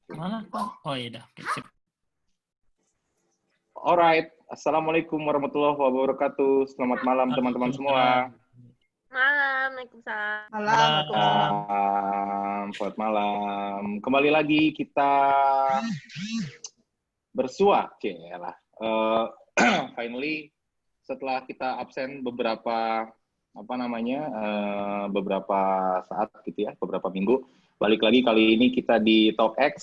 Mana kok? Oh iya dah. Oke, sip. Alright, Assalamualaikum warahmatullahi wabarakatuh. Selamat malam teman-teman semua. Malam, Waalaikumsalam. Selamat malam. Kembali lagi kita bersua, lah. Finally, setelah kita absen beberapa beberapa saat gitu ya, beberapa minggu, balik lagi kali ini kita di TalkX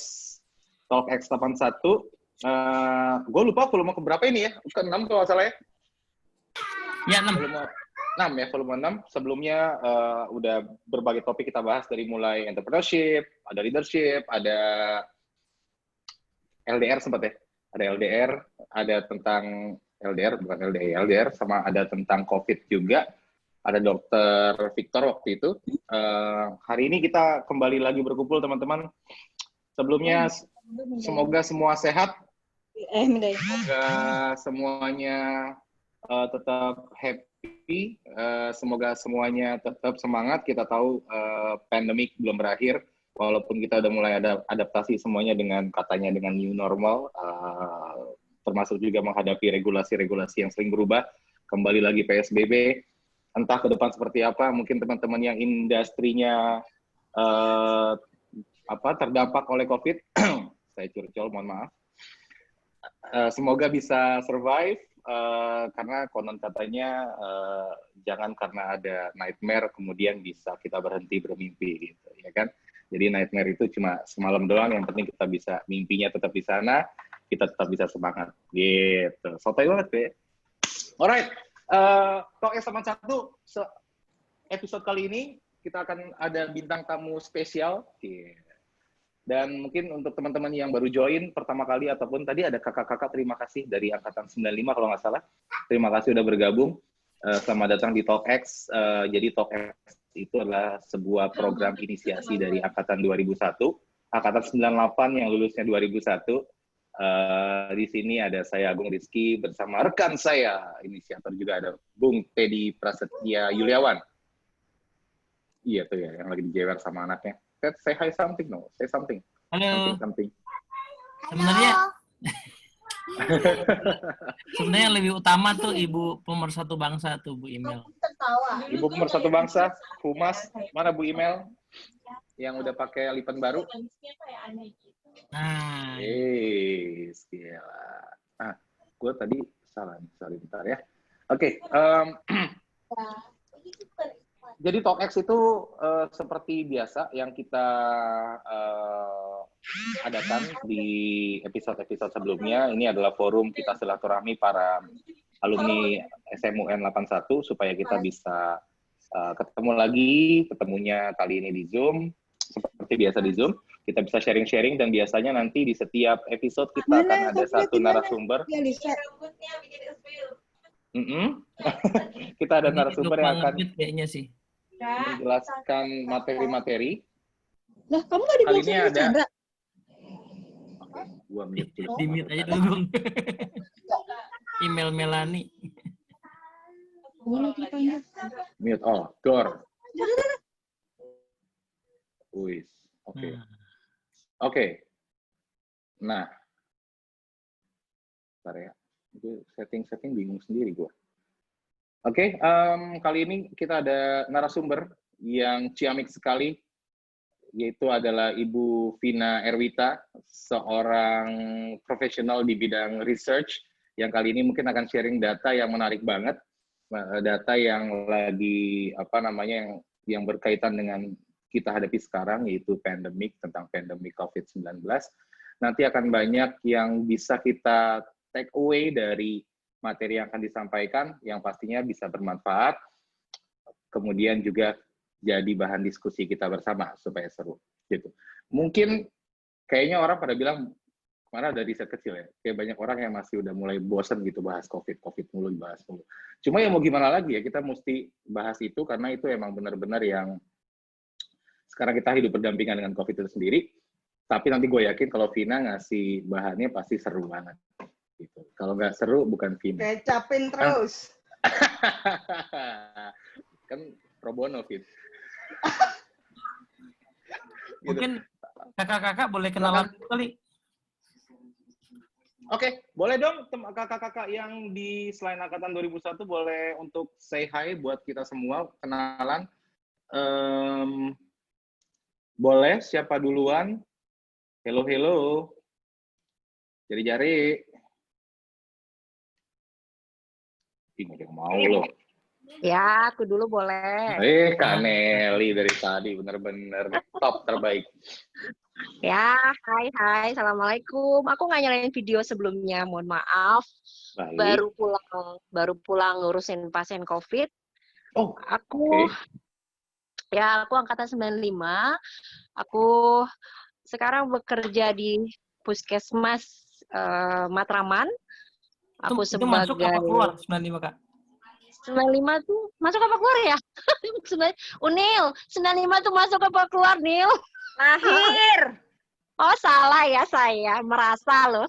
81. Gue lupa volume keberapa ini ya, ke 6 kalau nggak salah ya. Ya, 6. Volume 6. Sebelumnya udah berbagai topik kita bahas, dari mulai entrepreneurship, ada leadership, ada LDR sempat ya. Ada LDR, ada tentang LDR, bukan LDR, sama ada tentang COVID juga. Ada Dokter Victor waktu itu. Hari ini kita kembali lagi berkumpul teman-teman. Sebelumnya semoga semua sehat. Semoga semuanya tetap happy. Semoga semuanya tetap semangat. Kita tahu pandemik belum berakhir. Walaupun kita udah mulai ada adaptasi semuanya dengan new normal. Termasuk juga menghadapi regulasi-regulasi yang sering berubah. Kembali lagi PSBB. Entah ke depan seperti apa, mungkin teman-teman yang industrinya terdampak oleh COVID, saya curcol, mohon maaf. Semoga bisa survive, karena konon katanya jangan karena ada nightmare kemudian bisa kita berhenti bermimpi, gitu, ya kan? Jadi nightmare itu cuma semalam doang, yang penting kita bisa mimpinya tetap di sana, kita tetap bisa semangat, gitu. Sotoy banget, Be. Alright. TalkX 81 episode kali ini kita akan ada bintang tamu spesial, dan mungkin untuk teman-teman yang baru join pertama kali ataupun tadi ada kakak-kakak, terima kasih dari angkatan 95 kalau nggak salah, terima kasih udah bergabung. Selamat datang di TalkX. Jadi TalkX itu adalah sebuah program inisiasi dari angkatan 2001, angkatan 98 yang lulusnya 2001. Di sini ada saya Agung Rizky bersama rekan saya, inisiator juga ada Bung Teddy Prasetya Yuliawan. Iya tuh ya, yang lagi dijewer sama anaknya. Say hi something, no? Say something. Halo. Something. Sebenarnya yang lebih utama tuh Ibu Pemersatu Bangsa tuh, Bu Imel. Ibu Pemersatu Bangsa, Humas, mana Bu Imel? Yang udah pakai lipan baru? Nah, gila. Gue tadi salah bentar ya. Oke. Jadi TalkX itu seperti biasa yang kita adakan di episode-episode sebelumnya. Ini adalah forum kita silaturahmi para alumni SMUN 81 supaya kita bisa ketemu lagi, ketemunya kali ini di Zoom. Seperti biasa di Zoom, kita bisa sharing-sharing, dan biasanya nanti di setiap episode kita akan ada satu narasumber. Kita ada narasumber yang akan menjelaskan materi-materi. Lah, kamu nggak kali ini ada. Gua di-mute aja dulu, Bang. Email Melani. Mute, door. Wis, oke. Oke. Nah, bentar ya. Gue setting bingung sendiri gue. Oke, kali ini kita ada narasumber yang ciamik sekali, yaitu adalah Ibu Vina Erwita, seorang profesional di bidang research, yang kali ini mungkin akan sharing data yang menarik banget, data yang lagi yang berkaitan dengan kita hadapi sekarang, yaitu pandemik, tentang pandemik COVID-19. Nanti akan banyak yang bisa kita take away dari materi yang akan disampaikan, yang pastinya bisa bermanfaat, kemudian juga jadi bahan diskusi kita bersama supaya seru, gitu. Mungkin kayaknya orang pada bilang, kemana ada riset kecil ya, kayak banyak orang yang masih udah mulai bosen gitu bahas COVID mulu, bahas mulu. Cuma ya mau gimana lagi ya, kita mesti bahas itu karena itu emang benar-benar yang sekarang kita hidup berdampingan dengan COVID itu sendiri. Tapi nanti gue yakin kalau Vina ngasih bahannya pasti seru banget. Gitu. Kalau nggak seru bukan Vina. Kecapin terus. Kan pro bono, Vin. Mungkin Kakak-kakak boleh kenalan kali. Oke, boleh dong kakak-kakak yang di selain angkatan 2001 boleh untuk say hi buat kita semua, kenalan. Boleh, siapa duluan? Hello, hello. Jari-jari. Ini yang mau loh. Ya, aku dulu boleh. Kak Nelly dari tadi bener-bener top terbaik. Ya, hai, assalamualaikum. Aku nggak nyalain video sebelumnya, mohon maaf. Baik. Baru pulang ngurusin pasien COVID. Oh, Aku oke. Ya, aku angkatan 95. Aku sekarang bekerja di Puskesmas Matraman. Aku Itu masuk apa sebagai keluar 95, Kak? 95 tuh masuk apa keluar ya? Unil, 95 tuh masuk apa keluar, Nil? Lahir. Oh, salah ya saya, merasa loh.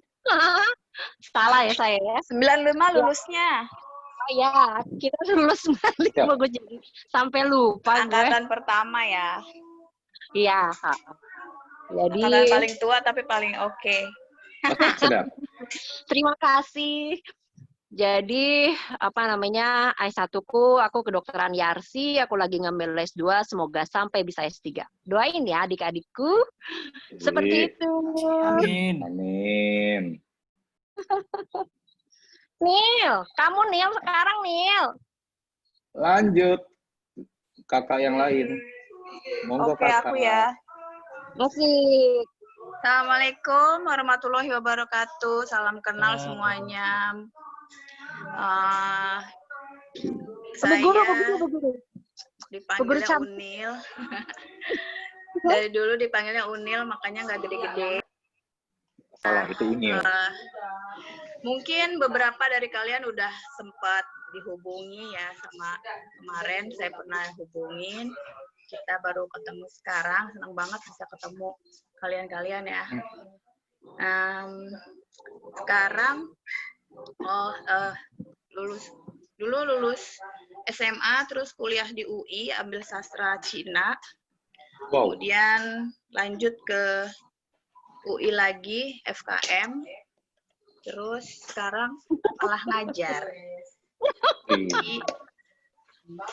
Salah ya saya ya. 95 lulusnya. Oh ya, kita lulus 95 gue jadi sampai lupa gue. Angkatan pertama ya. Iya. Jadi Angkatan paling tua tapi paling oke. Sedap. terima kasih. Jadi S1-ku aku kedokteran Yarsi, aku lagi ngambil S2, semoga sampai bisa S3. Doain ya adik-adikku. Seperti itu. Amin. Amin. Nil, kamu Nil sekarang Nil. Lanjut. Kakak yang lain. Monggo Oke, kakak. aku ya. Masih. Assalamualaikum warahmatullahi wabarakatuh. Salam kenal semuanya. Saya dipanggilnya Unil. Dari dulu dipanggilnya Unil, makanya nggak gede-gede. Salah, itu Unil. Mungkin beberapa dari kalian udah sempat dihubungi ya sama kemarin saya pernah hubungin. Kita baru ketemu sekarang, senang banget bisa ketemu kalian-kalian ya. Sekarang lulus SMA, terus kuliah di UI, ambil sastra Cina. Wow. Kemudian lanjut ke UI lagi, FKM. Terus sekarang malah ngajar. Jadi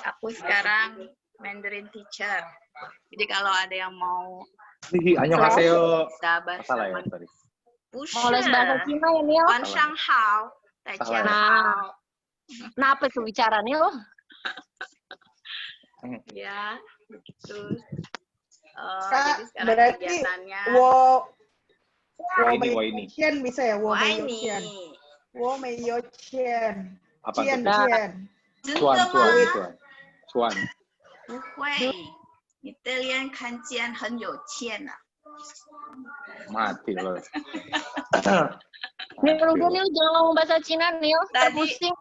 aku sekarang Mandarin teacher. Jadi kalau ada yang mau annyeonghaseyo. sahabat Salah ya, sorry. Mau les bahasa Cina ya Nil? Wan Shanghao, Nah, kenapa tuh bicara Nil? Ya, begitu. Kak, Jadi sekarang berarti kegiatannya Waini. Qian bisa ya? Waini. Qian. Apa tuh? Cuan. 喂，你的脸看见很有钱啊！ Mati loh. Nil, udah Nil, jangan ngomong bahasa Cina Nil. Terpusing.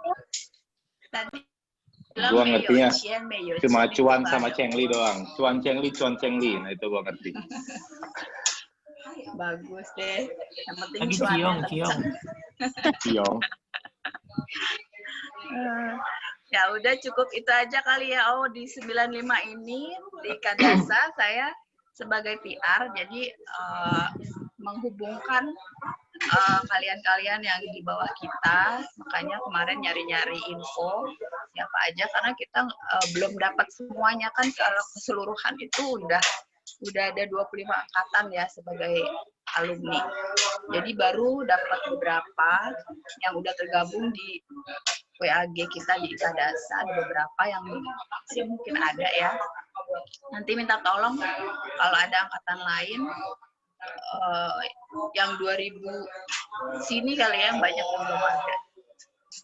Tadi Gua ngertinya cuma cuan sama baru. Chengli doang. Cuan Chengli. Nah itu gua ngerti. Bagus deh. Yang penting Lagi cuannya ciong. Ciong. Ya udah cukup itu aja kali ya. Oh, di 95 ini di Kadasa saya sebagai PR, jadi menghubungkan kalian-kalian yang di bawah kita. Makanya kemarin nyari-nyari info siapa aja, karena kita belum dapat semuanya kan, keseluruhan itu udah ada 25 angkatan ya sebagai alumni. Jadi baru dapat beberapa yang udah tergabung di WAG kita di Kadasa, ada beberapa yang masih mungkin ada ya. Nanti minta tolong kalau ada angkatan lain yang 2000 sini kali ya, yang banyak yang belum ada.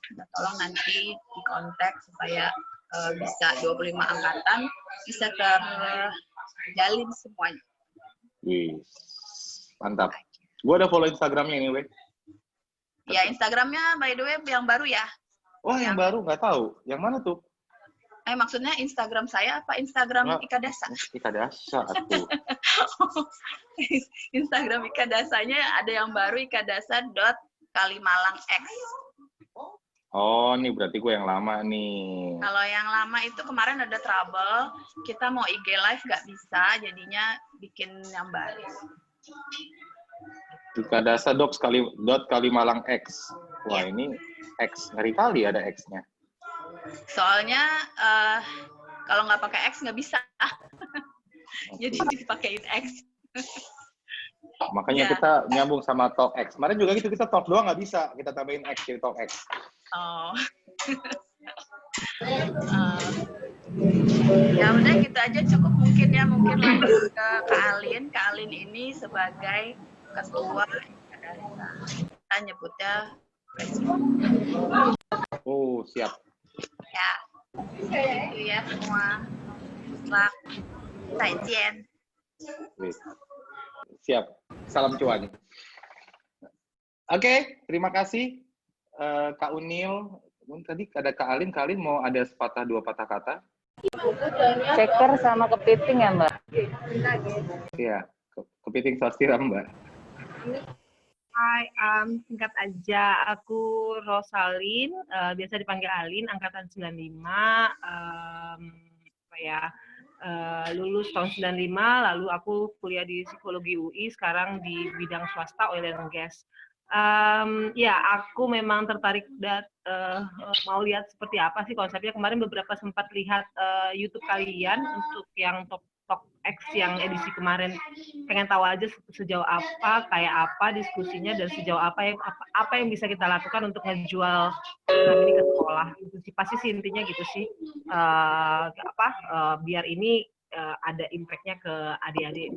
Minta tolong nanti dikontak supaya bisa 25 angkatan bisa terjalin semuanya. Wih, mantap. Gua ada follow Instagramnya ini, weh. Ya, Instagramnya by the way yang baru ya. Wah, yang baru nggak tahu. Yang mana tuh? Maksudnya Instagram saya apa Instagram Ikadasa? Ikadasa tuh. Instagram Ikadasanya ada yang baru, ikadasa.kalimalangx. Oh, ini berarti gue yang lama nih. Kalau yang lama itu kemarin ada trouble, kita mau IG live nggak bisa, jadinya bikin yang baru. Dikadasa dok sekali dot kali Malang X. Wah ini X, ngeri kali ada X-nya. Soalnya kalau nggak pakai X nggak bisa. Jadi dipakein X. Makanya Ya. kita nyambung sama Talk X. Kemarin juga gitu, kita talk doang nggak bisa, kita tambahin X jadi Talk X. Oh. Ya udah gitu aja cukup mungkin ya, mungkin lanjut ke Kak Alin. Kak Alin ini sebagai ketua kita nyebutnya presiden. Oh siap. Ya. Itu ya semua. Selamat. Zaijian. Wih. Siap. Salam cuan. Oke, terima kasih Kak Unil. Tadi ada Kak Alin mau ada sepatah dua patah kata. Ceker sama kepiting ya Mbak? Iya, kepiting saus tiram Mbak. Hai, singkat aja, aku Rosalin, biasa dipanggil Alin, angkatan 95, lulus tahun 95, lalu aku kuliah di psikologi UI, sekarang di bidang swasta oil and gas. Ya, aku memang tertarik mau lihat seperti apa sih konsepnya. Kemarin beberapa sempat lihat YouTube kalian untuk yang Talk X yang edisi kemarin. Pengen tahu aja sejauh apa, kayak apa diskusinya, dan sejauh apa yang bisa kita lakukan untuk ngejual ini ke sekolah. Itu sih pasti sih intinya gitu sih. Biar ini ada impact-nya ke adik-adik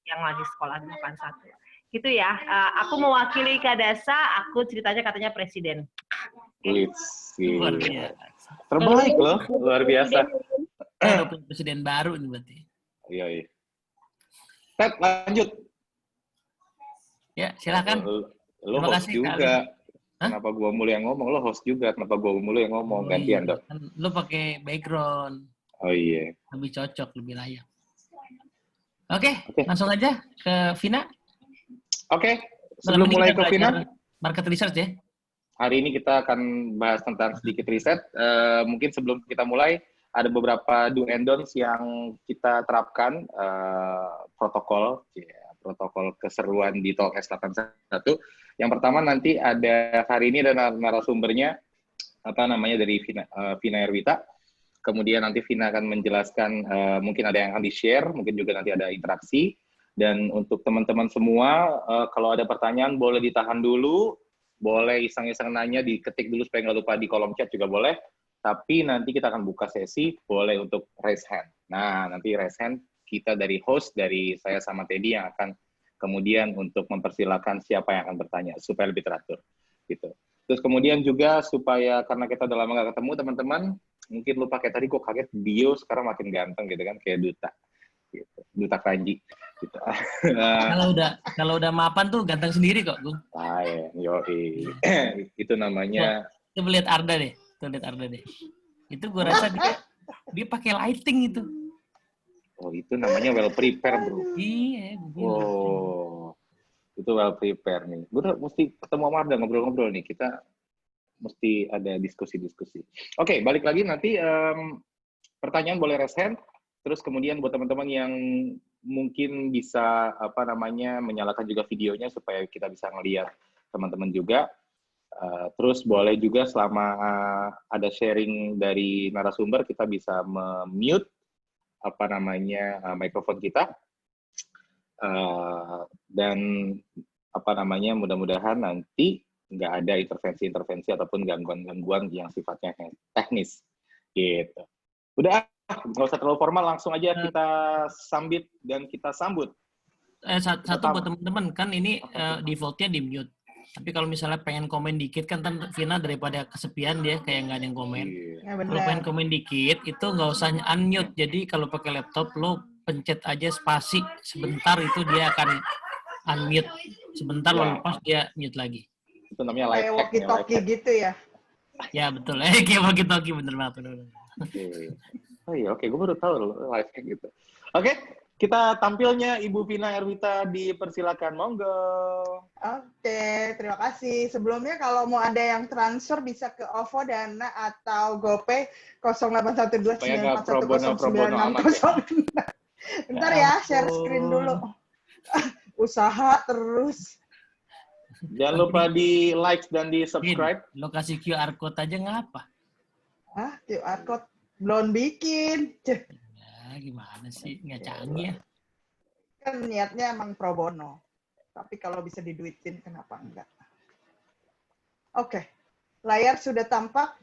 yang lagi sekolah di 81. Gitu ya. Aku mewakili Kadasa, aku ceritanya katanya presiden. Luar biasa. Terbaik loh, luar biasa. Presiden baru ini berarti. Iya. Ted, lanjut. Ya, silakan. Lo Terima host kasih, juga. Hah? Kenapa gua mulu yang ngomong? Lo host juga. Kenapa gua mulu yang ngomong? Gantian dok. Kan lu pakai background. Oh iya. Lebih cocok, lebih layak. Oke, Oke. langsung aja ke Vina. Oke, Malam sebelum ini mulai kita ke Vina, belajar market research ya. hari ini kita akan bahas tentang sedikit riset. Mungkin sebelum kita mulai, ada beberapa do and don'ts yang kita terapkan, protokol keseruan di Talk S81. Yang pertama nanti ada hari ini ada narasumbernya, dari Vina Erwita. Kemudian nanti Vina akan menjelaskan, mungkin ada yang akan di-share, mungkin juga nanti ada interaksi. Dan untuk teman-teman semua, kalau ada pertanyaan boleh ditahan dulu, boleh iseng-iseng nanya, diketik dulu supaya nggak lupa di kolom chat juga boleh. Tapi nanti kita akan buka sesi, boleh untuk raise hand. Nah, nanti raise hand kita dari host, dari saya sama Teddy yang akan kemudian untuk mempersilakan siapa yang akan bertanya, supaya lebih teratur. Gitu. Terus kemudian juga supaya, karena kita udah lama nggak ketemu, teman-teman, mungkin lu pakai tadi, gue kaget, bio sekarang makin ganteng gitu kan, kayak duta. Gitu. Duta Kranji. Gitu. Kalau udah mapan tuh ganteng sendiri kok, Gung. Itu namanya. Coba lihat Arda deh. Tuh lihat Arda deh. Itu gue rasa dia pakai lighting itu. Oh, itu namanya well prepare, bro. Iya, oh, itu well prepare nih. Gue mesti ketemu sama Arda, ngobrol-ngobrol nih. Kita mesti ada diskusi-diskusi. Oke, balik lagi nanti pertanyaan boleh raise hand. Terus kemudian buat teman-teman yang mungkin bisa menyalakan juga videonya supaya kita bisa ngelihat teman-teman juga. Terus boleh juga selama ada sharing dari narasumber kita bisa mute mikrofon kita. Dan mudah-mudahan nanti nggak ada intervensi-intervensi ataupun gangguan-gangguan yang sifatnya teknis. Gitu. Udah, nggak usah terlalu formal, langsung aja kita sambit dan kita sambut. Satu buat teman-teman, kan ini default-nya di mute. Tapi kalau misalnya pengen komen dikit, kan Vina daripada kesepian dia kayak nggak ada yang komen. Ya, Kalau pengen komen dikit, itu nggak usah unmute. Jadi kalau pakai laptop, lo pencet aja spasi sebentar, itu dia akan unmute. Sebentar lo lepas, dia mute lagi. Itu namanya live kayak hack. walkie-talkie gitu ya. Ya betul, kayak walkie-talkie bener banget. Oh iya, oke, gue baru tahu loh live hack gitu. Oke, kita tampilnya Ibu Vina Erwita, dipersilakan, monggo. Oke, terima kasih. Sebelumnya kalau mau ada yang transfer bisa ke OVO, Dana, atau GoPay 081294109606. Bentar ya, share screen dulu. Usaha terus. Jangan lupa di like dan di subscribe. Lo kasih QR code aja ngapa? QR code belum bikin. Cih, Ya, gimana sih? Nggak canggih ya. kan niatnya emang pro bono. Tapi kalau bisa diduitin, kenapa enggak? Oke, layar sudah tampak.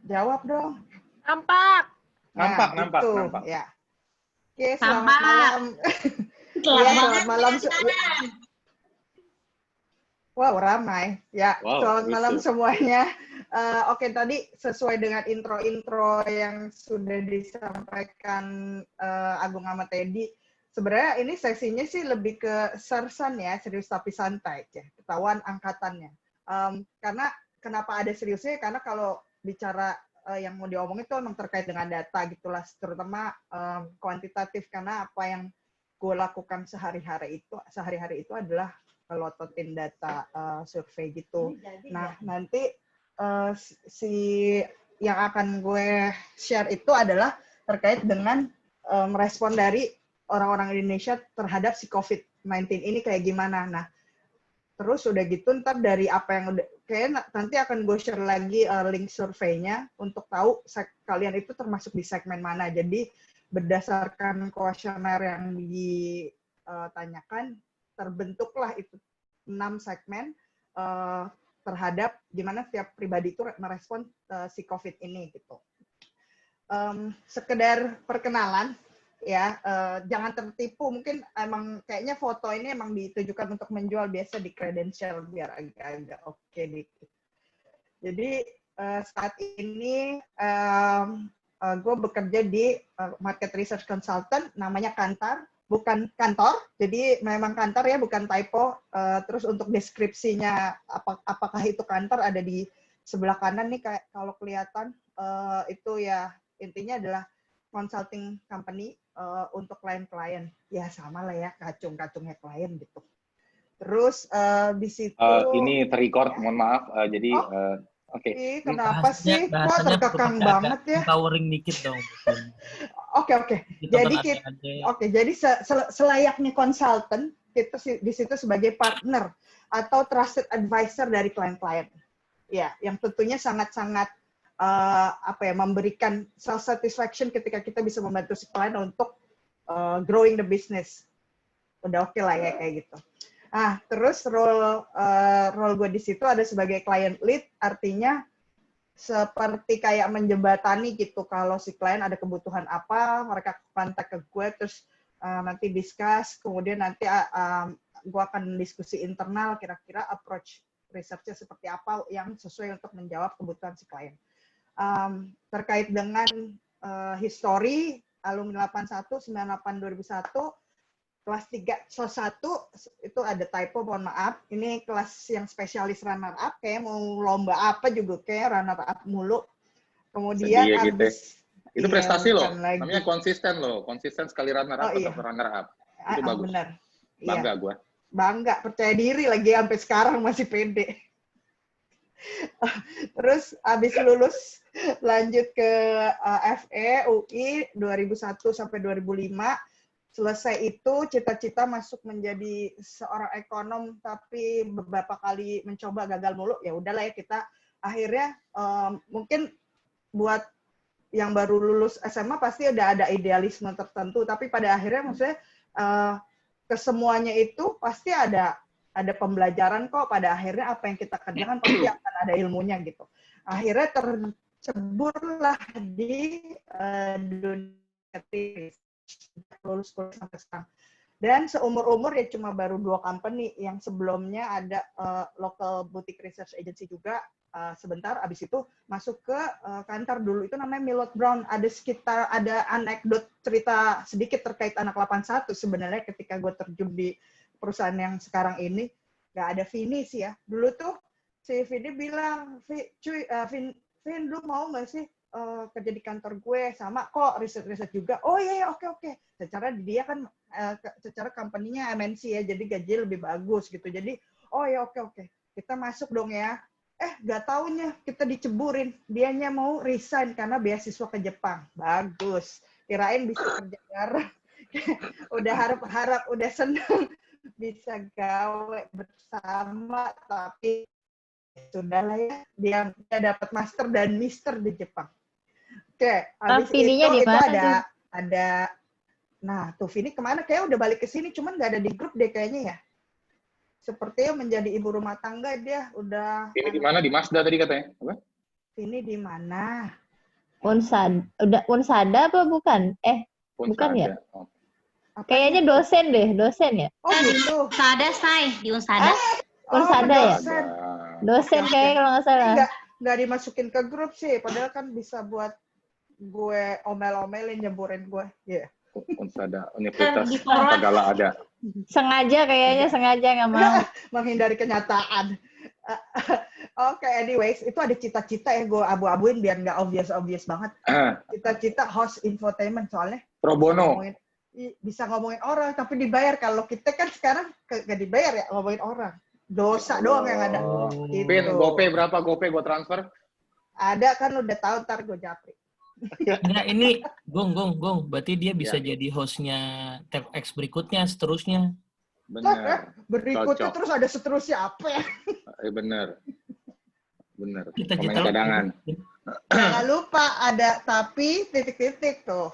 Jawab dong. Nampak. Nampak, Nah, nampak, gitu, nampak. ya. Oke, selamat malam. Iya, selamat malam. Wow, ramai. Ya, Wow, selamat malam gitu. semuanya. Oke, tadi sesuai dengan intro-intro yang sudah disampaikan Agung sama Teddy, sebenarnya ini sesinya sih lebih ke sersan ya, serius tapi santai, ya, ketahuan angkatannya. Karena kenapa ada seriusnya? Karena kalau bicara yang mau diomongin itu memang terkait dengan data gitulah, terutama kuantitatif, karena apa yang gue lakukan sehari-hari itu adalah melototin data survei gitu. Nah, nanti si yang akan gue share itu adalah terkait dengan merespon dari orang-orang Indonesia terhadap si COVID-19 ini kayak gimana. Nah, terus udah gitu ntar dari apa yang udah, kayak nanti akan gue share lagi link surveinya untuk tahu kalian itu termasuk di segmen mana. Jadi berdasarkan kuesioner yang ditanyakan, terbentuklah itu 6 segmen terhadap gimana setiap pribadi itu merespon si COVID ini gitu. Sekedar perkenalan ya, jangan tertipu, mungkin emang kayaknya foto ini emang ditujukan untuk menjual, biasa di credential biar agak-agak oke dikit. Jadi saat ini gue bekerja di market research consultant, namanya Kantar, bukan kantor, jadi memang Kantar ya, bukan typo. Terus untuk deskripsinya apakah itu Kantar ada di sebelah kanan nih, kayak kalau kelihatan itu ya, intinya adalah consulting company untuk klien-klien. Ya sama lah ya, kacung-kacungnya klien gitu. Terus di situ Ini terrecord, mohon maaf. Jadi oke. Kenapa sih? Kok Bahasanya terkekang perlu banget ya? empowering dikit dong. Oke. Jadi selayaknya konsultan, kita di situ sebagai partner atau trusted advisor dari klien-klien. Ya, yang tentunya sangat-sangat memberikan self satisfaction ketika kita bisa membantu si klien untuk growing the business. Udah oke lah ya kayak gitu. Terus role gue di situ ada sebagai client lead, artinya seperti kayak menjembatani gitu. Kalau si klien ada kebutuhan apa, mereka kontak ke gue, terus nanti discuss, kemudian nanti gue akan diskusi internal kira-kira approach research-nya seperti apa yang sesuai untuk menjawab kebutuhan si klien. Terkait dengan history, alumni 81, 98, 2001, kelas 3, SOS 1, itu ada typo, mohon maaf. Ini kelas yang spesialis runner up, kayak mau lomba apa juga kayak runner up mulu. Kemudian sedih gitu. Itu prestasi loh, lagi. Namanya konsisten loh, konsisten sekali runner up atau runner up. Itu bagus. Benar. Bangga gue. Bangga, percaya diri lagi sampai sekarang masih pede. Terus habis lulus lanjut ke FE UI 2001 sampai 2005. Selesai itu cita-cita masuk menjadi seorang ekonom, tapi beberapa kali mencoba gagal mulu. Ya udahlah ya, kita akhirnya mungkin buat yang baru lulus SMA pasti udah ada idealisme tertentu, tapi pada akhirnya maksudnya kesemuanya itu pasti ada pembelajaran kok. Pada akhirnya apa yang kita kerjakan pasti akan ada ilmunya gitu. Akhirnya terceburlah di dunia lulus sampai sekarang. Dan seumur-umur ya cuma baru 2 company, yang sebelumnya ada local boutique research agency juga sebentar, abis itu masuk ke Kantar dulu, itu namanya Millward Brown. Ada anekdot cerita sedikit terkait anak 81 sebenarnya ketika gue terjun di perusahaan yang sekarang ini. Gak ada Vini sih ya. Dulu tuh si Vini bilang, Vin, lu mau gak sih kerja di kantor gue, sama kok riset-riset juga. Oh iya, oke. Secara dia kan secara company-nya MNC ya, jadi gaji lebih bagus gitu. Jadi oh ya oke. Kita masuk dong ya. Gak taunya kita diceburin. Dianya mau resign karena beasiswa ke Jepang. Bagus. Kirain bisa kerja bareng. udah harap udah seneng bisa gawe bersama, tapi sudahlah ya, dia dapat master dan mister di Jepang. Oke, habis Vininya di itu mana ada nah tuh Vini kemana, kayak udah balik ke sini, cuman nggak ada di grup deh kayaknya ya. Sepertinya menjadi ibu rumah tangga dia udah. Ini di mana? Di Mazda tadi katanya. Apa? Vini di mana? Unsada apa bukan? Bukan ya? Oh. Kayaknya dosen ya? Oh gitu. Unsada, Say. Di Unsada. Unsada ya? Dosen. Dosen kayaknya kalau nggak salah. Nggak dimasukin ke grup sih, padahal kan bisa buat gue omel-omelin, nyeburin gue. Iya. Unsada, Universitas Tagala ada. Sengaja nggak mau. Menghindari kenyataan. Oke, anyways, itu ada cita-cita ya, gue abu-abuin biar nggak obvious banget. Cita-cita host infotainment soalnya. Pro bono. Bisa ngomongin orang, tapi dibayar. Kalau kita kan sekarang nggak dibayar ya ngomongin orang. Dosa doang yang ada. Gitu. Pin, GoPay berapa? GoPay gue transfer? Ada kan, udah tahu, ntar gue japri. Nah ini Gong, berarti dia bisa jadi hostnya TechX berikutnya, seterusnya. Bener. Berikutnya Cocok. terus ada seterusnya apa ya? Bener. Kita Komen cadangan. Jangan lupa ada tapi titik-titik tuh.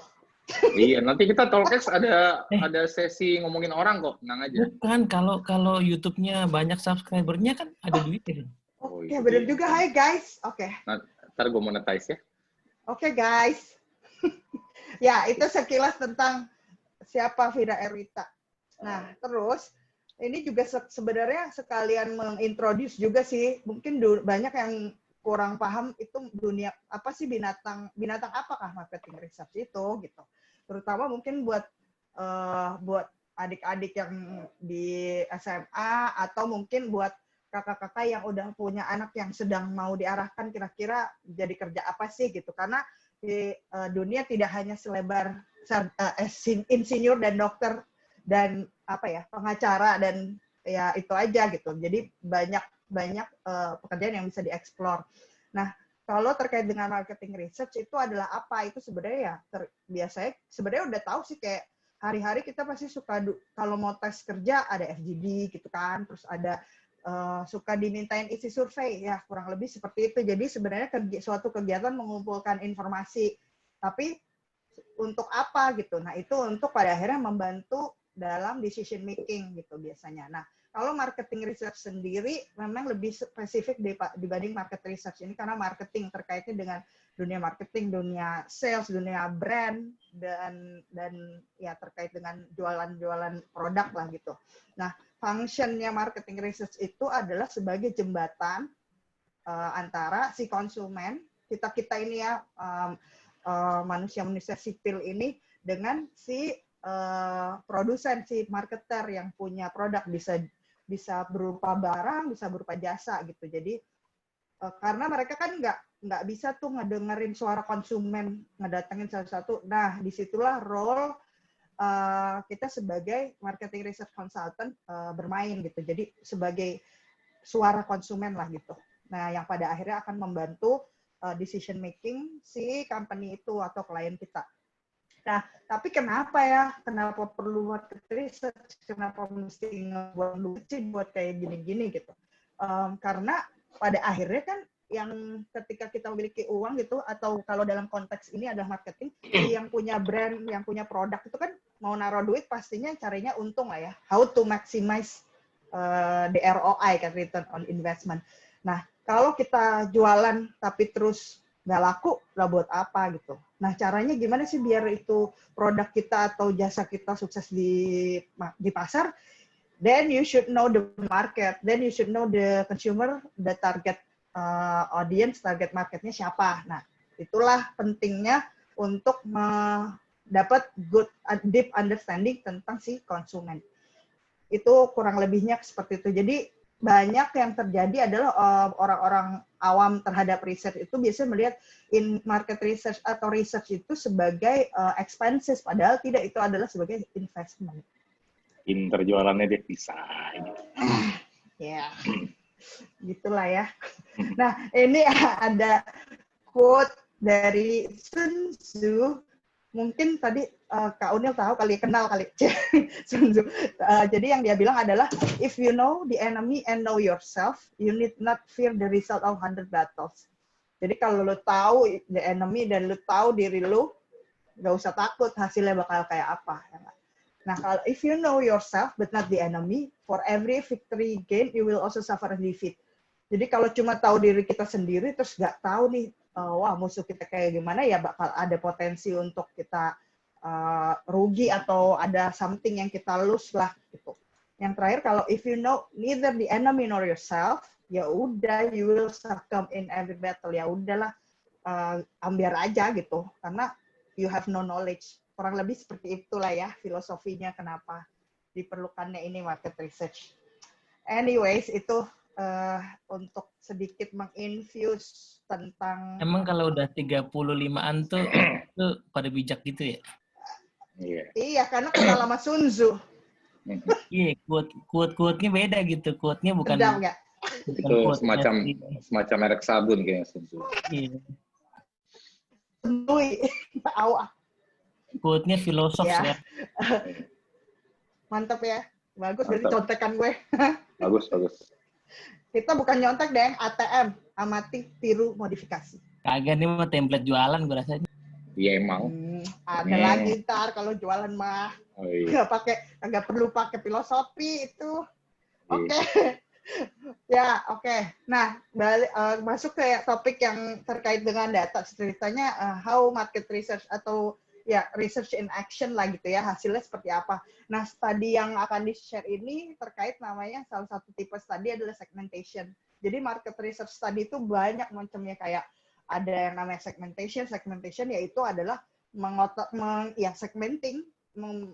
Iya, nanti kita Talkex ada sesi ngomongin orang kok, tenang aja. Bukan, kalau YouTube-nya banyak subscribernya kan ada duitnya. Oke, bener juga. Hai guys. Oke. Nah, ntar gue monetize ya. Oke guys. Ya, itu sekilas tentang siapa Vina Erwita. Nah, terus ini juga sebenarnya sekalian mengintroduce juga sih. Mungkin banyak yang kurang paham itu dunia apa sih binatang apakah marketing research itu gitu. Terutama mungkin buat adik-adik yang di SMA atau mungkin buat kakak-kakak yang udah punya anak yang sedang mau diarahkan kira-kira jadi kerja apa sih gitu. Karena di dunia tidak hanya selebar insinyur dan dokter dan pengacara dan ya itu aja gitu. Jadi banyak pekerjaan yang bisa dieksplor. Nah, kalau terkait dengan marketing research itu adalah apa? Itu sebenarnya ya biasanya sebenarnya udah tahu sih, kayak hari-hari kita pasti suka kalau mau tes kerja ada FGD gitu kan, terus ada suka dimintain isi survei, ya kurang lebih seperti itu. Jadi sebenarnya suatu kegiatan mengumpulkan informasi, tapi untuk apa gitu. Nah, itu untuk pada akhirnya membantu dalam decision making gitu biasanya. Nah, kalau marketing research sendiri memang lebih spesifik dibanding market research ini, karena marketing terkaitnya dengan dunia marketing, dunia sales, dunia brand, dan ya terkait dengan jualan produk lah gitu. Nah, functionnya marketing research itu adalah sebagai jembatan antara si konsumen, kita ini ya, manusia sipil ini, dengan si produsen, si marketer yang punya produk, bisa berupa barang, bisa berupa jasa gitu. Jadi karena mereka kan nggak bisa tuh ngedengerin suara konsumen, ngedatengin satu-satu. Nah, disitulah role kita sebagai marketing research consultant bermain gitu. Jadi sebagai suara konsumen lah gitu. Nah, yang pada akhirnya akan membantu decision making si company itu atau klien kita. Nah, tapi kenapa perlu market research? Kenapa mesti ngebuat duit sih buat kayak gini-gini gitu? Karena pada akhirnya kan yang ketika kita memiliki uang gitu, atau kalau dalam konteks ini adalah marketing, yang punya brand, yang punya produk itu kan mau naruh duit pastinya carinya untung lah ya. How to maximize the ROI kan, return on investment. Nah, kalau kita jualan tapi terus nggak laku, lah buat apa gitu. Nah, caranya gimana sih biar itu produk kita atau jasa kita sukses di pasar? Then you should know the market, then you should know the consumer, the target audience, target marketnya siapa. Nah, itulah pentingnya untuk dapat good deep understanding tentang si konsumen. Itu kurang lebihnya seperti itu. Jadi banyak yang terjadi adalah orang-orang awam terhadap riset itu biasanya melihat in market research atau research itu sebagai expenses, padahal tidak, itu adalah sebagai investment. Pinter jualannya dia bisa. Ya, gitulah ya. Nah, ini ada quote dari Sun Tzu. mungkin tadi Kak Unil tahu kali, kenal kali Sun Tzu. Jadi yang dia bilang adalah, if you know the enemy and know yourself, you need not fear the result of 100 battles. Jadi kalau lu tahu the enemy dan lu tahu diri lu, nggak usah takut hasilnya bakal kayak apa. Nah, kalau if you know yourself but not the enemy, for every victory gain you will also suffer a defeat. Jadi kalau cuma tahu diri kita sendiri terus nggak tahu nih, wah musuh kita kayak gimana, ya bakal ada potensi untuk kita rugi atau ada something yang kita lose lah gitu. Yang terakhir, kalau if you know neither the enemy nor yourself, ya udah, you will succumb in every battle. Ya udahlah, ambiar aja gitu, karena you have no knowledge. Kurang lebih seperti itulah ya filosofinya kenapa diperlukannya ini market research. Anyways, itu untuk sedikit menginfuse tentang... Emang kalau udah 35-an tuh itu pada bijak gitu ya? Iya, karena kenal sama Sun Tzu. Iya, quote-nya beda gitu. Quote-nya bukan... Sedap nggak? Itu semacam merek sabun kayaknya Sun Tzu. Iya. Quote-nya filosof ya. Mantap ya. Bagus, jadi contekan gue. Bagus. Kita bukan nyontek deh, ATM. Amati, tiru, modifikasi. Kagak, nih mah template jualan gue rasanya. Iya emang. Ada lagi ntar kalau jualan mah. Oh, iya. Nggak perlu pakai filosofi itu. Oke. Ya, oke. Nah, balik masuk ke topik yang terkait dengan data. Ceritanya how market research atau ya research in action lah gitu ya, hasilnya seperti apa. Nah, studi yang akan di-share ini terkait namanya, salah satu tipe studi adalah segmentation. Jadi market research study itu banyak macamnya, kayak ada yang namanya segmentation. Segmentation yaitu adalah segmenting,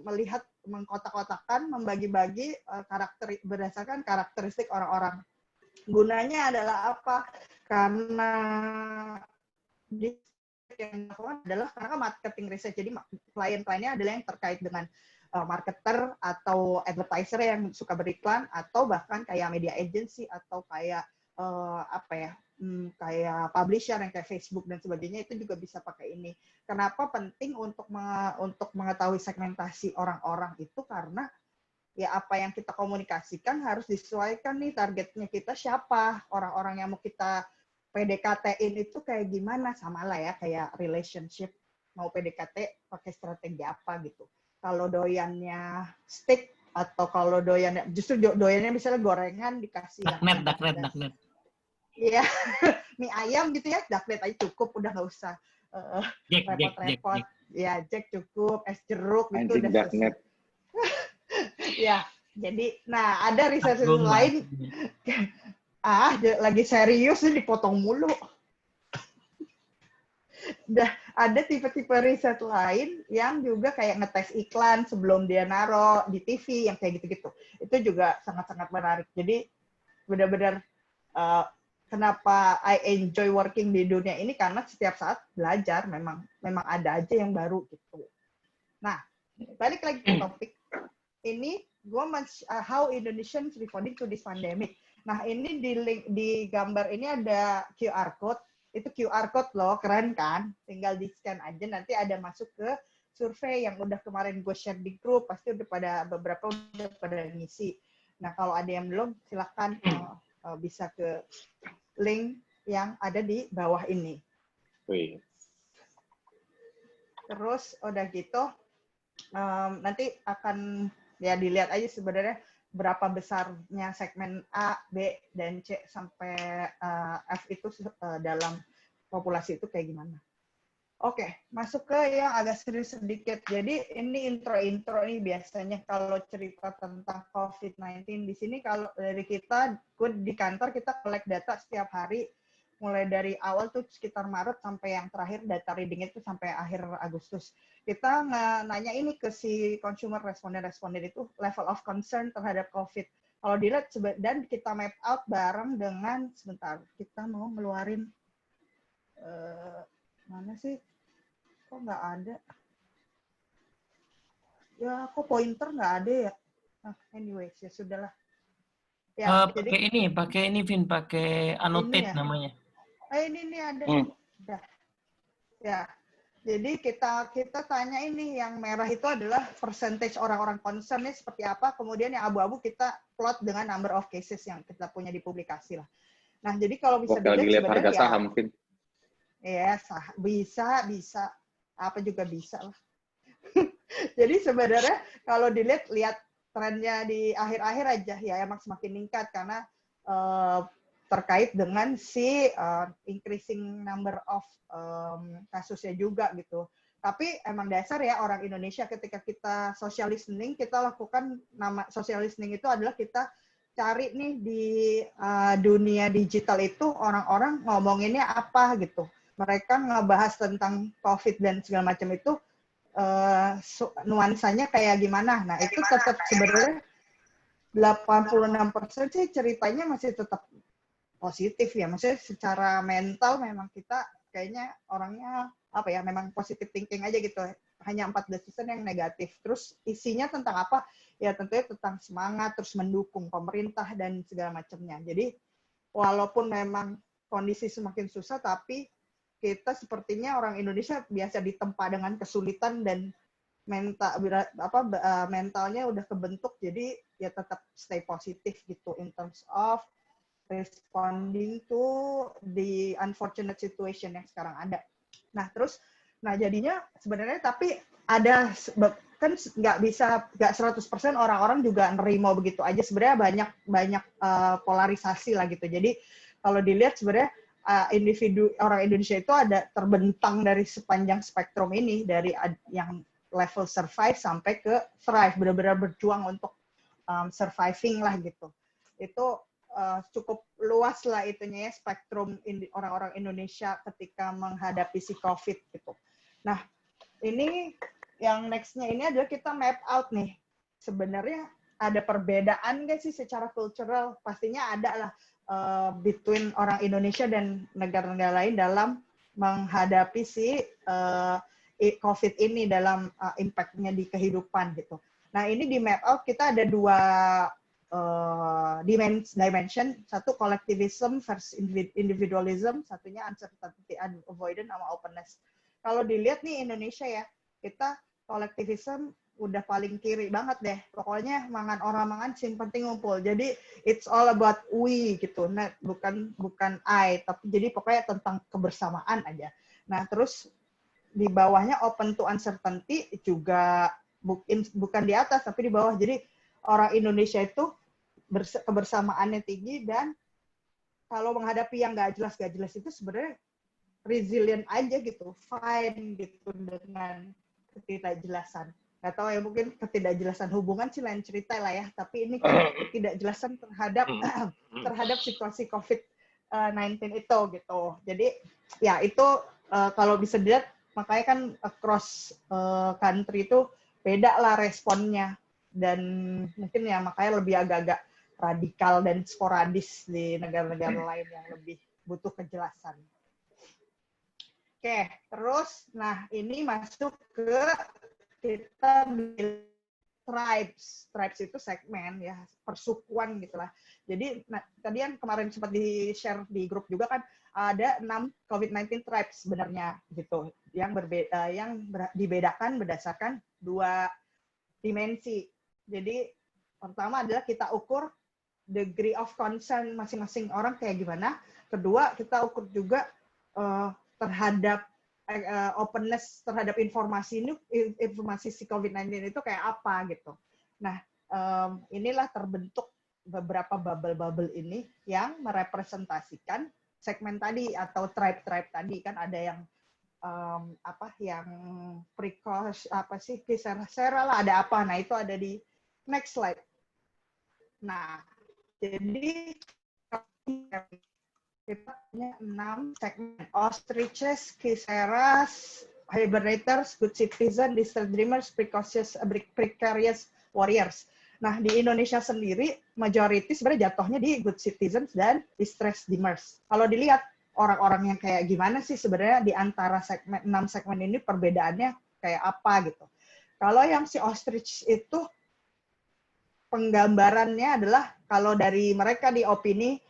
melihat, mengkotak-kotakan, membagi-bagi berdasarkan karakteristik orang-orang. Gunanya adalah apa? Karena yang dilakukan adalah karena marketing research. Jadi klien-kliennya adalah yang terkait dengan marketer atau advertiser yang suka beriklan, atau bahkan kayak media agency atau kayak kayak publisher yang kayak Facebook dan sebagainya, itu juga bisa pakai ini. Kenapa penting untuk mengetahui segmentasi orang-orang itu? Karena ya apa yang kita komunikasikan harus disesuaikan nih, targetnya kita siapa, orang-orang yang mau kita PDKT-in itu kayak gimana, sama lah ya kayak relationship, mau PDKT pakai strategi apa gitu. Kalau doyannya stick atau kalau doyannya justru doyannya misalnya gorengan dikasih Daknet. Iya, mie ayam gitu ya, daknet aja cukup, udah nggak usah repot-repot. Ya, Jack cukup, es jeruk gitu udah selesai. Ya, jadi nah ada research lain. Lagi serius nih, dipotong mulu. Ada tipe-tipe riset lain yang juga kayak ngetes iklan sebelum dia naro di TV, yang kayak gitu-gitu. Itu juga sangat-sangat menarik. Jadi benar-benar kenapa I enjoy working di dunia ini, karena setiap saat belajar, memang ada aja yang baru gitu. Nah, balik lagi ke topik. Ini how Indonesians responding to this pandemic. Nah, ini di gambar ini ada QR code. Itu QR code loh, keren kan? Tinggal di-scan aja, nanti ada masuk ke survei yang udah kemarin gue share di grup. Pasti udah beberapa udah pada ngisi. Nah, kalau ada yang belum, silakan bisa ke link yang ada di bawah ini. Terus udah gitu, nanti akan ya dilihat aja sebenarnya berapa besarnya segmen A, B, dan C sampai F itu dalam populasi itu kayak gimana. Oke, masuk ke yang agak serius sedikit. Jadi ini intro nih, biasanya kalau cerita tentang COVID-19 di sini, kalau dari kita, gue di kantor kita collect data setiap hari, mulai dari awal tuh sekitar Maret sampai yang terakhir data reading itu sampai akhir Agustus. Kita nanya ini ke si consumer responden itu level of concern terhadap COVID. Kalau dilihat dan kita map out bareng dengan, sebentar, kita mau ngeluarin mana sih? Kok nggak ada? Ya, kok pointer nggak ada ya? Nah, anyways, ya sudahlah. Ya, pakai ini, Vin, pakai annotate ya? namanya. Ini ada. Ya. Jadi kita tanya ini yang merah itu adalah percentage orang-orang concernnya seperti apa, kemudian yang abu-abu kita plot dengan number of cases yang kita punya di publikasi lah. Nah, jadi kalau bisa Oke, lagi dilihat lihat harga sebenarnya saham, Vin. ya bisa apa juga bisa lah. Jadi sebenarnya kalau lihat trennya di akhir-akhir aja ya emang semakin meningkat karena terkait dengan si increasing number of kasusnya juga gitu. Tapi emang dasar ya orang Indonesia ketika kita social listening, kita lakukan nama social listening itu adalah kita cari nih di dunia digital itu orang-orang ngomonginnya apa gitu. Mereka ngebahas tentang COVID dan segala macam itu nuansanya kayak gimana. Nah, itu tetap sebenarnya 86% sih ceritanya masih tetap positif ya. Maksudnya secara mental memang kita kayaknya orangnya apa ya, memang positive thinking aja gitu. Hanya 14% yang negatif. Terus isinya tentang apa? Ya tentunya tentang semangat, terus mendukung pemerintah dan segala macamnya. Jadi walaupun memang kondisi semakin susah, tapi kita sepertinya orang Indonesia biasa ditempa dengan kesulitan dan mentalnya udah kebentuk, jadi ya tetap stay positif gitu in terms of responding to the unfortunate situation yang sekarang ada. Nah jadinya sebenarnya tapi ada kan nggak 100% orang-orang juga nerimo begitu aja, sebenarnya banyak polarisasi lah gitu. Jadi kalau dilihat sebenarnya individu orang Indonesia itu ada terbentang dari sepanjang spektrum ini, dari yang level survive sampai ke thrive, benar-benar berjuang untuk surviving lah gitu. Itu cukup luas lah itunya ya, spektrum orang-orang Indonesia ketika menghadapi si COVID gitu. Nah, ini yang next-nya ini adalah kita map out nih. Sebenarnya ada perbedaan nggak sih secara cultural? Pastinya ada lah between orang Indonesia dan negara-negara lain dalam menghadapi si COVID ini, dalam impact-nya di kehidupan gitu. Nah, ini di map out kita ada dua dimension, satu collectivism versus individualism, satunya uncertainty and avoidance sama openness. Kalau dilihat nih Indonesia ya, kita collectivism udah paling kiri banget deh. Pokoknya mangan orang mangan sing penting ngumpul. Jadi it's all about we gitu. Nah, bukan I, tapi jadi pokoknya tentang kebersamaan aja. Nah, terus di bawahnya open to uncertainty juga bukan di atas tapi di bawah. Jadi orang Indonesia itu kebersamaannya tinggi, dan kalau menghadapi yang nggak jelas itu sebenarnya resilient aja gitu, fine gitu dengan ketidakjelasan. Nggak tahu ya, mungkin ketidakjelasan hubungan sih lain cerita lah ya, tapi ini kan ketidakjelasan terhadap situasi COVID-19 itu gitu. Jadi ya itu kalau bisa dilihat, makanya kan across country itu beda lah responnya, dan mungkin ya makanya lebih agak-agak radikal dan sporadis di negara-negara lain yang lebih butuh kejelasan. Oke, terus nah ini masuk ke kita tribes. Tribes itu segmen ya, persukuan gitulah. Jadi tadi yang kemarin sempat di-share di grup juga kan ada 6 COVID-19 tribes sebenarnya gitu, yang dibedakan berdasarkan 2 dimensi. Jadi pertama adalah kita ukur degree of concern masing-masing orang kayak gimana. Kedua, kita ukur juga terhadap openness terhadap informasi si COVID-19 itu kayak apa gitu. Nah, inilah terbentuk beberapa bubble-bubble ini yang merepresentasikan segmen tadi atau tribe-tribe tadi. Kan ada yang yang kisera lah, ada apa. Nah, itu ada di next slide. Nah, jadi kita punya 6 segmen: ostriches, kiseras, hibernators, good citizen, distress dreamers, precarious warriors. Nah, di Indonesia sendiri majority sebenarnya jatuhnya di good citizens dan distress dreamers. Kalau dilihat orang-orang yang kayak gimana sih sebenarnya di antara 6 segmen ini, perbedaannya kayak apa gitu. Kalau yang si ostrich itu penggambarannya adalah, kalau dari mereka di opini,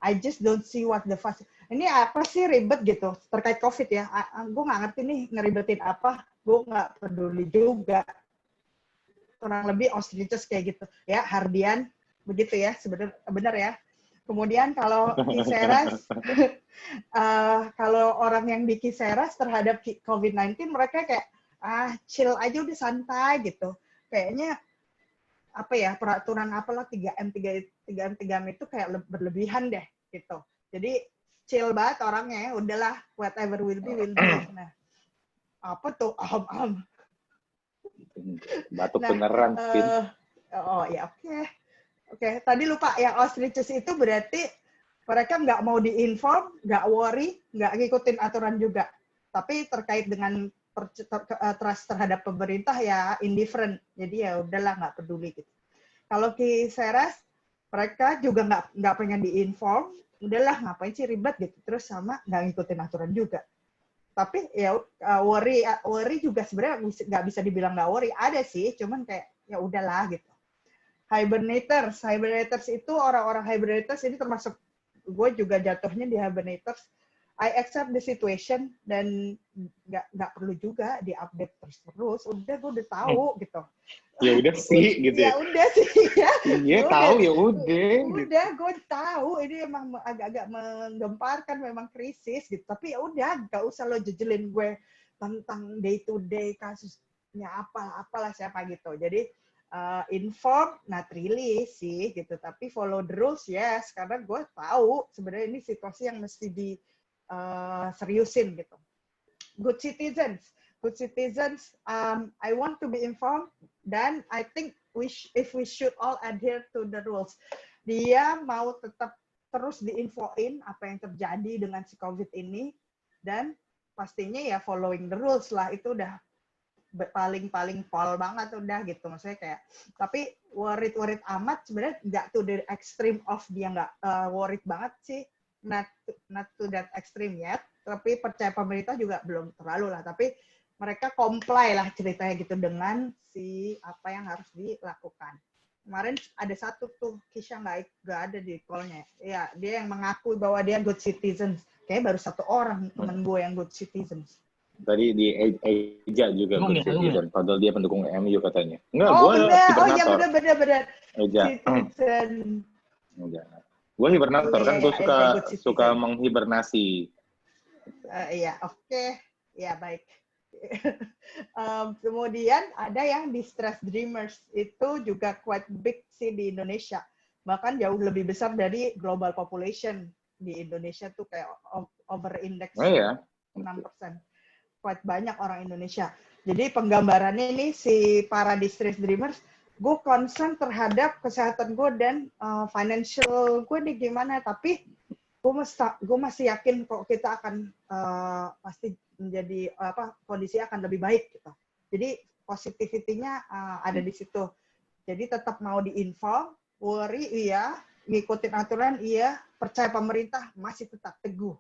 I just don't see what the fuss. ini apa sih ribet gitu terkait COVID ya. Gue nggak ngerti nih ngeribetin apa, gue nggak peduli juga. Kurang lebih ostriches kayak gitu. Ya, Hardian, begitu ya, sebenarnya benar ya. Kemudian kalau Kiseras, kalau orang yang di Kiseras terhadap COVID-19, mereka kayak, chill aja udah santai gitu. Kayaknya, apa ya, peraturan apalah 3M itu kayak berlebihan deh gitu. Jadi, chill banget orangnya, udahlah, whatever will be, will be. Nah, apa tuh? Batuk beneran, Vin. Oh ya, oke. Tadi lupa yang ostriches itu berarti mereka nggak mau diinform, nggak worry, nggak ngikutin aturan juga. Tapi terkait dengan trust terhadap pemerintah ya indifferent. Jadi ya udahlah nggak peduli gitu. Kalau Kiseras, mereka juga nggak pengen diinform, udahlah ngapain sih ribet gitu. Terus sama nggak ngikutin aturan juga. Tapi ya worry juga sebenarnya nggak bisa dibilang nggak worry. Ada sih, cuman kayak ya udahlah gitu. Hibernators itu orang-orang hibernators ini termasuk gue juga jatuhnya di hibernators. I accept the situation dan nggak perlu juga diupdate terus. Udah gue udah tahu gitu. Ya udah sih gitu. Ya udah sih ya. Iya tahu ya udah. Udah gue tahu ini emang agak-agak menggemparkan memang krisis gitu. Tapi ya udah nggak usah lo jejelin gue tentang day to day kasusnya apalah siapa gitu. Jadi inform, not really sih gitu, tapi follow the rules yes, karena gue tahu sebenarnya ini situasi yang mesti di seriusin gitu. Good citizens, I want to be informed dan I think if we should all adhere to the rules. Dia mau tetap terus diinfoin apa yang terjadi dengan si COVID ini dan pastinya ya following the rules lah, itu udah paling pol banget udah gitu, maksudnya kayak tapi worried amat sebenarnya nggak to the extreme of dia nggak worried banget sih, not to that extreme yet, tapi percaya pemerintah juga belum terlalu lah, tapi mereka comply lah ceritanya gitu dengan si apa yang harus dilakukan. Kemarin ada satu tuh Kisha nggak ada di call-nya ya, dia yang mengakui bahwa dia good citizens, kayak baru satu orang temen gue yang good citizens. Tadi di Eja juga good citizen, padahal dia pendukung MU katanya. Enggak, gue hibernator. Oh iya benar. Eja. Gue hibernator kan, gue suka menghibernasi. Iya, oke. Ya baik. Kemudian ada yang distress dreamers, itu juga quite big sih di Indonesia. Bahkan jauh lebih besar dari global population. Di Indonesia tuh kayak over index 6%. Quite banyak orang Indonesia. Jadi penggambarannya ini si para distress dreamers, gue concern terhadap kesehatan gue dan financial gue nih gimana. Tapi gue masih yakin kok kita akan pasti menjadi kondisi akan lebih baik gitu. Jadi positivity-nya ada di situ. Jadi tetap mau diinfo, worry iya, ngikutin aturan iya, percaya pemerintah masih tetap teguh.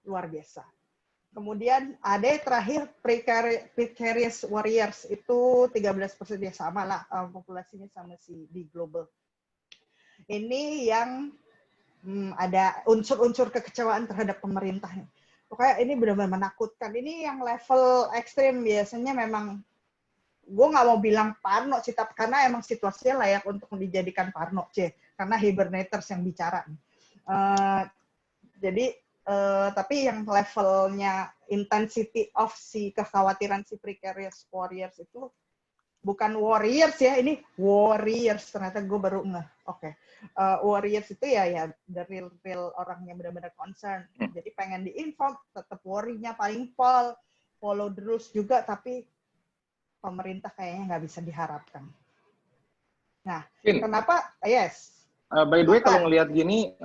Luar biasa. Kemudian ada terakhir precarious warriors, itu 13% ya, sama lah populasinya sama si di global. Ini yang ada unsur-unsur kekecewaan terhadap pemerintahnya. Pokoknya ini benar-benar menakutkan. Ini yang level ekstrim biasanya memang gue nggak mau bilang parno sih, karena emang situasinya layak untuk dijadikan parno karena hibernators yang bicara. Jadi tapi yang levelnya intensity of si kekhawatiran si precarious warriors itu bukan warriors ya, ini warriors, ternyata gue baru ngeh. Oke. Warriors itu ya the real orang yang benar-benar concern. Jadi pengen diinform, tetap worry-nya paling follow the rules juga, tapi pemerintah kayaknya nggak bisa diharapkan. Nah, kenapa? Yes. By the way, kalau ngelihat gini,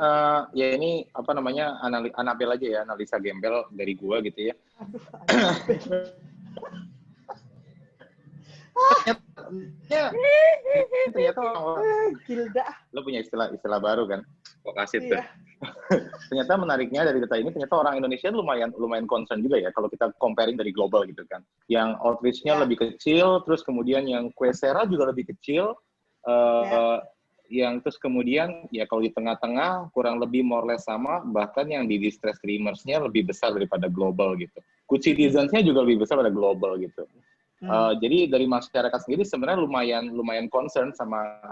ya ini apa namanya, Anabel aja ya, analisa gembel dari gua gitu ya. Ternyata orang Gilda. Lo punya istilah baru kan? Kok kasih tuh. Ternyata menariknya dari data ini, ternyata orang Indonesia lumayan concern juga ya kalau kita comparing dari global gitu kan. Yang outreach-nya lebih kecil, terus kemudian yang Quezera juga lebih kecil. yang terus kemudian ya kalau di tengah-tengah kurang lebih more or less sama, bahkan yang di distress streamers-nya lebih besar daripada global gitu. Good citizens-nya juga lebih besar daripada global gitu. Jadi dari masyarakat sendiri sebenarnya lumayan concern sama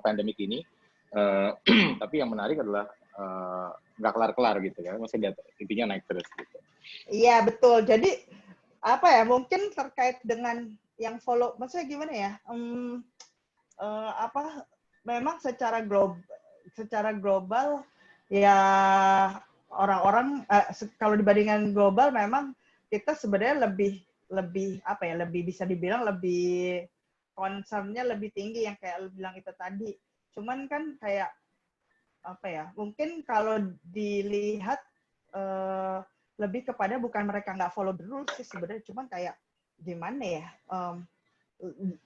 pandemik ini. Tapi yang menarik adalah nggak kelar-kelar gitu kan, masih intinya naik terus gitu. Iya betul. Jadi apa ya? Mungkin terkait dengan yang follow, maksudnya gimana ya? Memang secara global ya orang-orang kalau dibandingkan global memang kita sebenarnya lebih bisa dibilang lebih concern-nya lebih tinggi yang kayak lu bilang itu tadi. Cuman kan kayak mungkin kalau dilihat lebih kepada bukan mereka nggak follow the rules sih sebenarnya, cuman kayak gimana ya,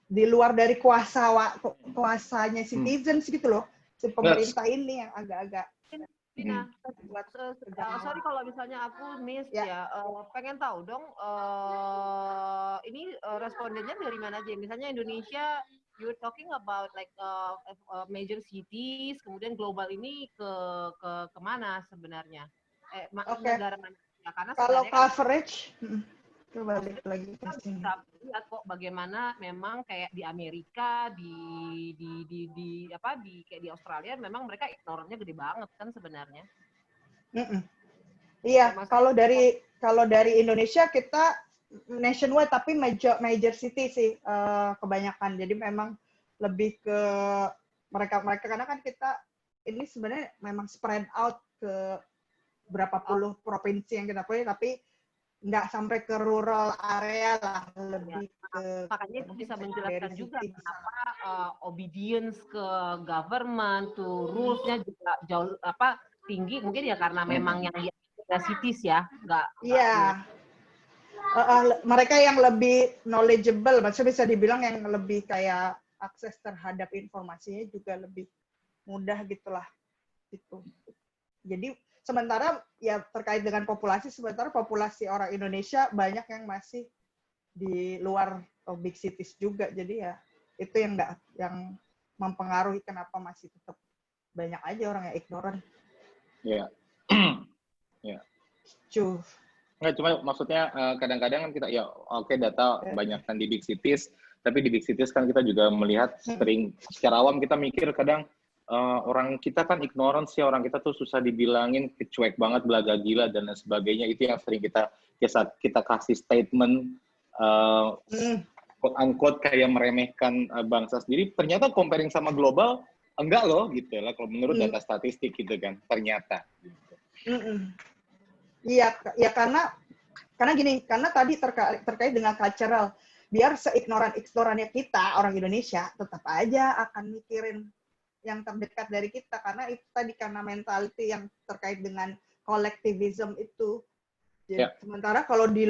di luar dari kuasanya citizens gitu loh, si pemerintah ini yang agak-agak buat sorry kalau misalnya aku miss ya, pengen tahu dong ini respondennya dari mana aja, misalnya Indonesia you're talking about like major cities, kemudian global ini ke kemana sebenarnya? Negara mana? Ya, karena kalau sebenarnya coverage balik lagi ke sini. Kita lihat kok bagaimana memang kayak di Amerika, di kayak di Australia memang mereka ignorance-nya gede banget kan sebenarnya. Iya, kalau dari Indonesia kita nationwide tapi major city sih kebanyakan. Jadi memang lebih ke mereka karena kan kita ini sebenarnya memang spread out ke berapa puluh provinsi yang kita punya, tapi nggak sampai ke rural area lah, lebih ke makanya itu bisa menjelaskan juga kenapa obedience ke government, to rules-nya juga jauh tinggi, mungkin ya karena memang yang di cities ya, nggak. Iya. Mereka yang lebih knowledgeable, maksudnya bisa dibilang yang lebih kayak akses terhadap informasinya juga lebih mudah gitulah gitu. Jadi sementara ya terkait dengan populasi, sementara populasi orang Indonesia banyak yang masih di luar big cities juga. Jadi ya itu yang mempengaruhi kenapa masih tetap banyak aja orang yang ignorant. Iya. Ya. Nggak, cuma maksudnya kadang-kadang kan kita ya oke, data banyakkan di big cities, tapi di big cities kan kita juga melihat sering secara awam kita mikir kadang orang kita kan ignorance ya, orang kita tuh susah dibilangin, cuek banget, belaga gila dan lain sebagainya. Itu yang sering kita kasih statement quote unquote kayak meremehkan bangsa sendiri. Ternyata comparing sama global enggak loh gitu lah kalau menurut data statistik gitu kan ternyata. Iya, ya karena gini, karena tadi terkait dengan cultural, biar seignoran-ignorannya kita orang Indonesia tetap aja akan mikirin yang terdekat dari kita, karena itu tadi karena mentality yang terkait dengan kolektivisme itu. Jadi, sementara kalau di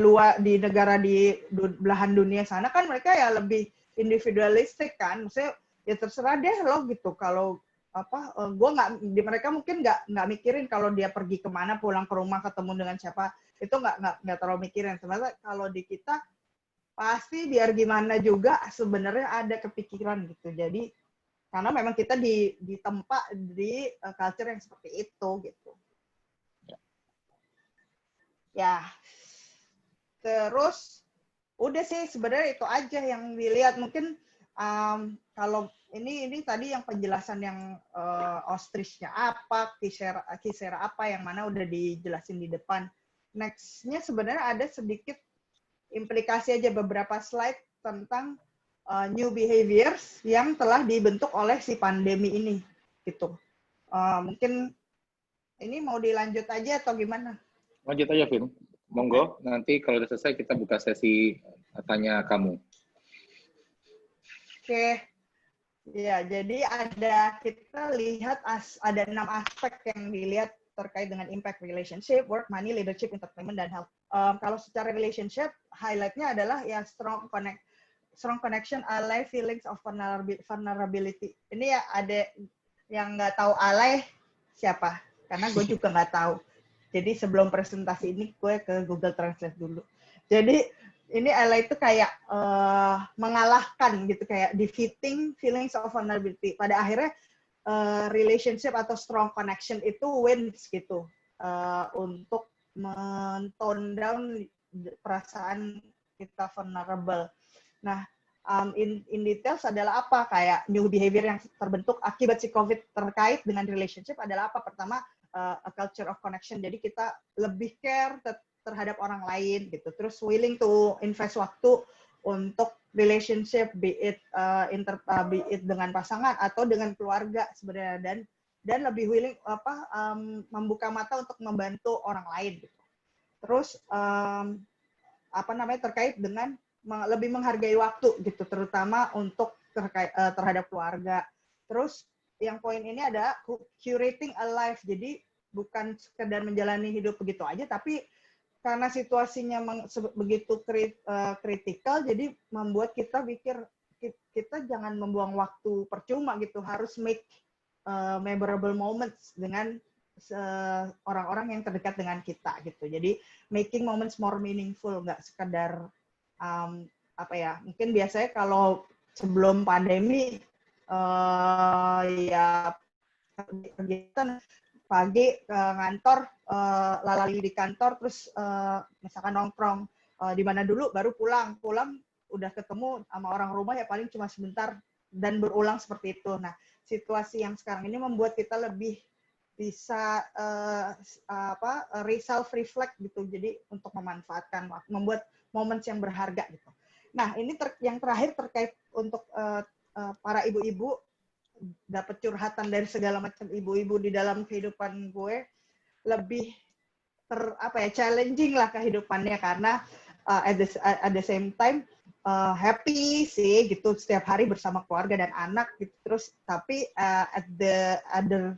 negara di belahan dunia sana kan mereka ya lebih individualistik kan, maksudnya ya terserah deh lo gitu. Kalau mereka mungkin nggak mikirin kalau dia pergi kemana, pulang ke rumah, ketemu dengan siapa, itu nggak terlalu mikirin. Sebenarnya kalau di kita pasti biar gimana juga sebenarnya ada kepikiran gitu. Jadi karena memang kita ditempa di culture yang seperti itu gitu. Ya, terus udah sih sebenarnya itu aja yang dilihat. Mungkin kalau ini tadi yang penjelasan yang ostrich-nya apa, kisera apa, yang mana udah dijelasin di depan. Next-nya sebenarnya ada sedikit implikasi aja, beberapa slide tentang new behaviors yang telah dibentuk oleh si pandemi ini, gitu. Mungkin ini mau dilanjut aja atau gimana? Lanjut aja, Vin. Monggo, nanti kalau udah selesai kita buka sesi tanya kamu. Oke. Ya, jadi kita lihat ada 6 aspek yang dilihat terkait dengan impact relationship, work, money, leadership, entertainment, dan health. Kalau secara relationship, highlight-nya adalah ya strong connection, ally, feelings of vulnerability. Ini ya ada yang nggak tahu ally siapa, karena gue juga nggak tahu. Jadi sebelum presentasi ini gue ke Google Translate dulu. Jadi ini ally itu kayak mengalahkan gitu, kayak defeating feelings of vulnerability. Pada akhirnya relationship atau strong connection itu wins gitu untuk men-tone down perasaan kita vulnerable. Nah, in details adalah apa? Kayak new behavior yang terbentuk akibat si COVID terkait dengan relationship adalah apa? Pertama, a culture of connection. Jadi kita lebih care terhadap orang lain gitu. Terus willing to invest waktu untuk relationship, be it dengan pasangan atau dengan keluarga sebenarnya, dan lebih willing membuka mata untuk membantu orang lain gitu. Terus terkait dengan lebih menghargai waktu gitu, terutama untuk terhadap keluarga. Terus yang poin ini ada curating a life, jadi bukan sekedar menjalani hidup begitu aja, tapi karena situasinya begitu kritikal, jadi membuat kita pikir kita jangan membuang waktu percuma gitu, harus make memorable moments dengan orang-orang yang terdekat dengan kita gitu. Jadi making moments more meaningful, nggak sekedar mungkin biasanya kalau sebelum pandemi ya kegiatan pagi ke kantor, lalali di kantor, terus misalkan nongkrong di mana dulu, baru pulang udah ketemu sama orang rumah ya paling cuma sebentar, dan berulang seperti itu. Nah, situasi yang sekarang ini membuat kita lebih bisa self reflect gitu, jadi untuk memanfaatkan, membuat moments yang berharga gitu. Nah, ini yang terakhir terkait untuk para ibu-ibu, dapat curhatan dari segala macam ibu-ibu di dalam kehidupan gue, lebih challenging lah kehidupannya, karena at the same time happy sih gitu setiap hari bersama keluarga dan anak gitu. Terus tapi at the other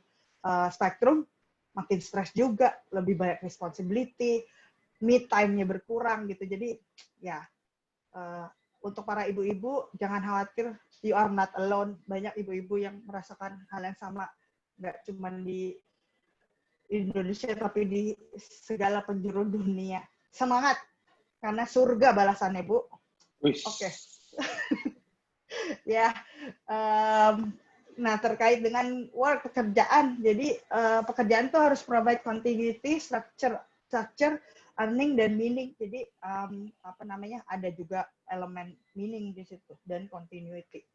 spectrum makin stres juga, lebih banyak responsibility, me time-nya berkurang gitu. Jadi ya untuk para ibu-ibu jangan khawatir, you are not alone. Banyak ibu-ibu yang merasakan hal yang sama, nggak cuma di Indonesia tapi di segala penjuru dunia. Semangat, karena surga balasannya, Bu. Oke. Ya, nah terkait dengan work, pekerjaan. Jadi pekerjaan tuh harus provide continuity, structure, earning dan meaning. Jadi ada juga elemen meaning di situ dan continuity.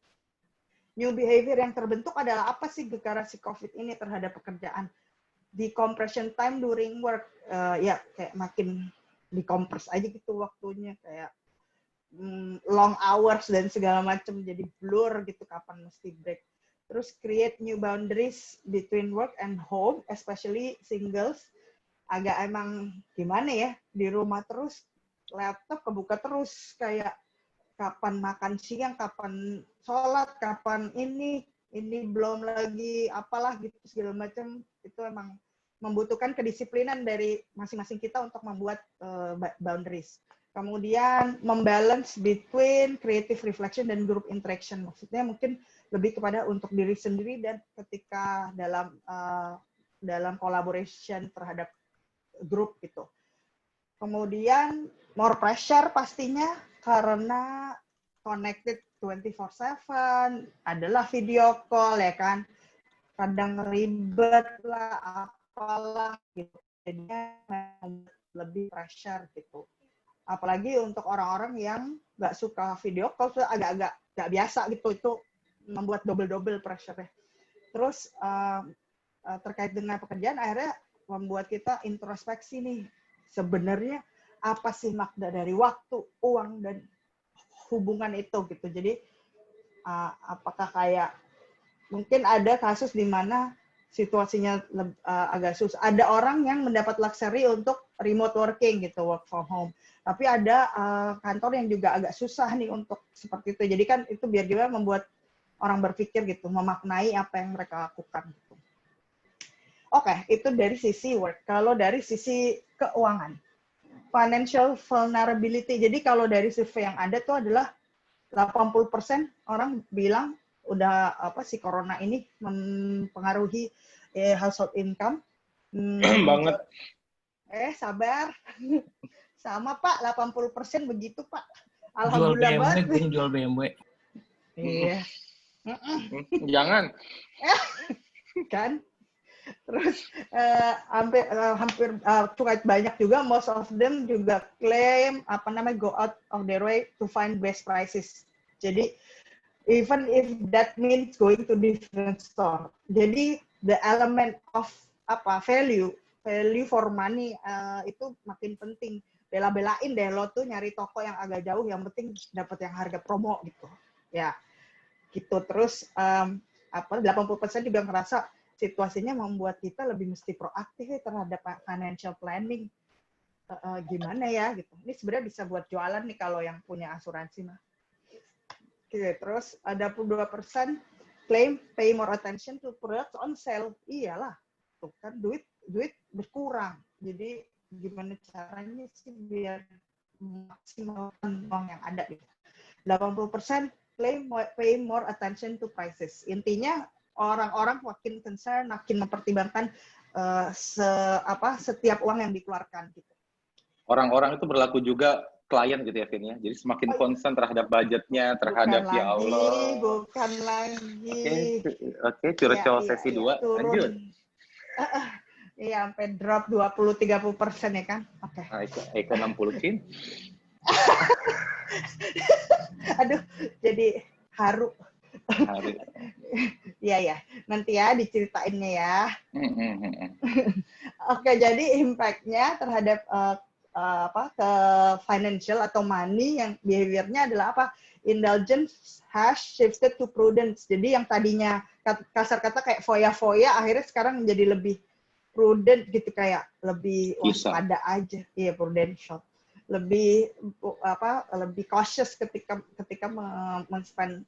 New behavior yang terbentuk adalah apa sih gara-gara si COVID ini terhadap pekerjaan? Decompression time during work, ya kayak makin dikompres aja gitu waktunya, kayak long hours dan segala macam, jadi blur gitu kapan mesti break. Terus create new boundaries between work and home, especially singles. Agak emang gimana ya, di rumah terus, laptop kebuka terus, kayak kapan makan siang, kapan sholat, kapan ini belum lagi apalah gitu segala macam. Itu emang membutuhkan kedisiplinan dari masing-masing kita untuk membuat boundaries. Kemudian membalance between creative reflection dan group interaction. Maksudnya mungkin lebih kepada untuk diri sendiri dan ketika dalam collaboration terhadap grup gitu. Kemudian more pressure pastinya karena connected 24/7, adalah video call ya kan. Kadang ribet lah, apalah gitu. Jadinya lebih pressure gitu. Apalagi untuk orang-orang yang nggak suka video call, tuh agak-agak nggak biasa gitu, itu membuat double pressure-nya. Terus terkait dengan pekerjaan, akhirnya membuat kita introspeksi nih, sebenarnya apa sih makna dari waktu, uang, dan hubungan itu gitu. Jadi apakah kayak mungkin ada kasus di mana situasinya agak susah. Ada orang yang mendapat luxury untuk remote working gitu, work from home. Tapi ada kantor yang juga agak susah nih untuk seperti itu. Jadi kan itu biar juga membuat orang berpikir gitu, memaknai apa yang mereka lakukan gitu. Oke, itu dari sisi work. Kalau dari sisi keuangan, financial vulnerability. Jadi kalau dari survei yang ada tuh adalah 80% orang bilang udah si corona ini mempengaruhi household income. Banget. Sabar. Sama Pak, 80% begitu Pak. Alhamdulillah banget. Jual BMW. Iya. Jangan. kan? Terus hampir cukup banyak juga, most of them juga claim go out of their way to find best prices. Jadi even if that means going to different store. Jadi the element of value for money itu makin penting. Bela-belain deh lo tuh nyari toko yang agak jauh, yang penting dapat yang harga promo gitu. Ya. Gitu. Terus 80% juga ngerasa situasinya membuat kita lebih mesti proaktif terhadap financial planning. Gimana ya gitu. Ini sebenarnya bisa buat jualan nih kalau yang punya asuransi mah. Oke, terus ada 22% claim pay more attention to products on sale. Iyalah, tuh kan duit berkurang. Jadi gimana caranya sih biar maksimalkan uang yang ada gitu. 80% claim pay more attention to prices. Intinya orang-orang makin concern, makin mempertimbangkan setiap uang yang dikeluarkan gitu. Orang-orang itu berlaku juga klien gitu ya, Vin ya. Jadi semakin concern terhadap budgetnya, terhadap bukan ya Allah. Bukan lagi. Oke, curcol sesi 2. Lanjut. Iya, sampai drop 20-30% ya kan? Oke. Eko 60, Cin. Aduh, jadi haru. Iya, nanti ya diceritainnya ya. Oke, jadi impact-nya terhadap ke financial atau money yang behavior-nya adalah apa? Indulgence has shifted to prudence. Jadi yang tadinya kasar kata kayak foya-foya, akhirnya sekarang menjadi lebih prudent gitu, kayak lebih waspada aja. Iya, prudential. Lebih cautious ketika men-spend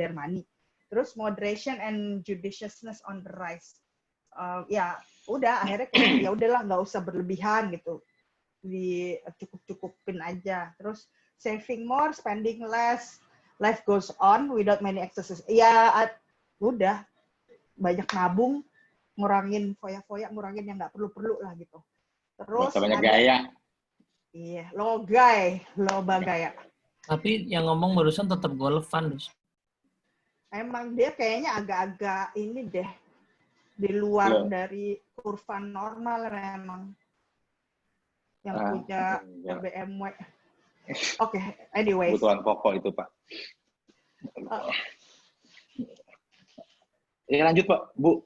their money. Terus moderation and judiciousness on the rise. Ya udah akhirnya kayak ya udahlah, nggak usah berlebihan gitu, dicukup-cukupin aja. Terus saving more, spending less, life goes on without many excesses. Ya udah, banyak nabung, ngurangin foya-foya, ngurangin yang nggak perlu-perlu lah gitu. Terus banyak gaya. Iya, lo bagaya. Tapi yang ngomong barusan tetap golfan, Dus. Emang dia kayaknya agak-agak ini deh, di luar dari kurva normal memang. Yang punya BMW. Oke, anyway. Kebutuhan pokok itu, Pak. Ya lanjut, Pak. Bu.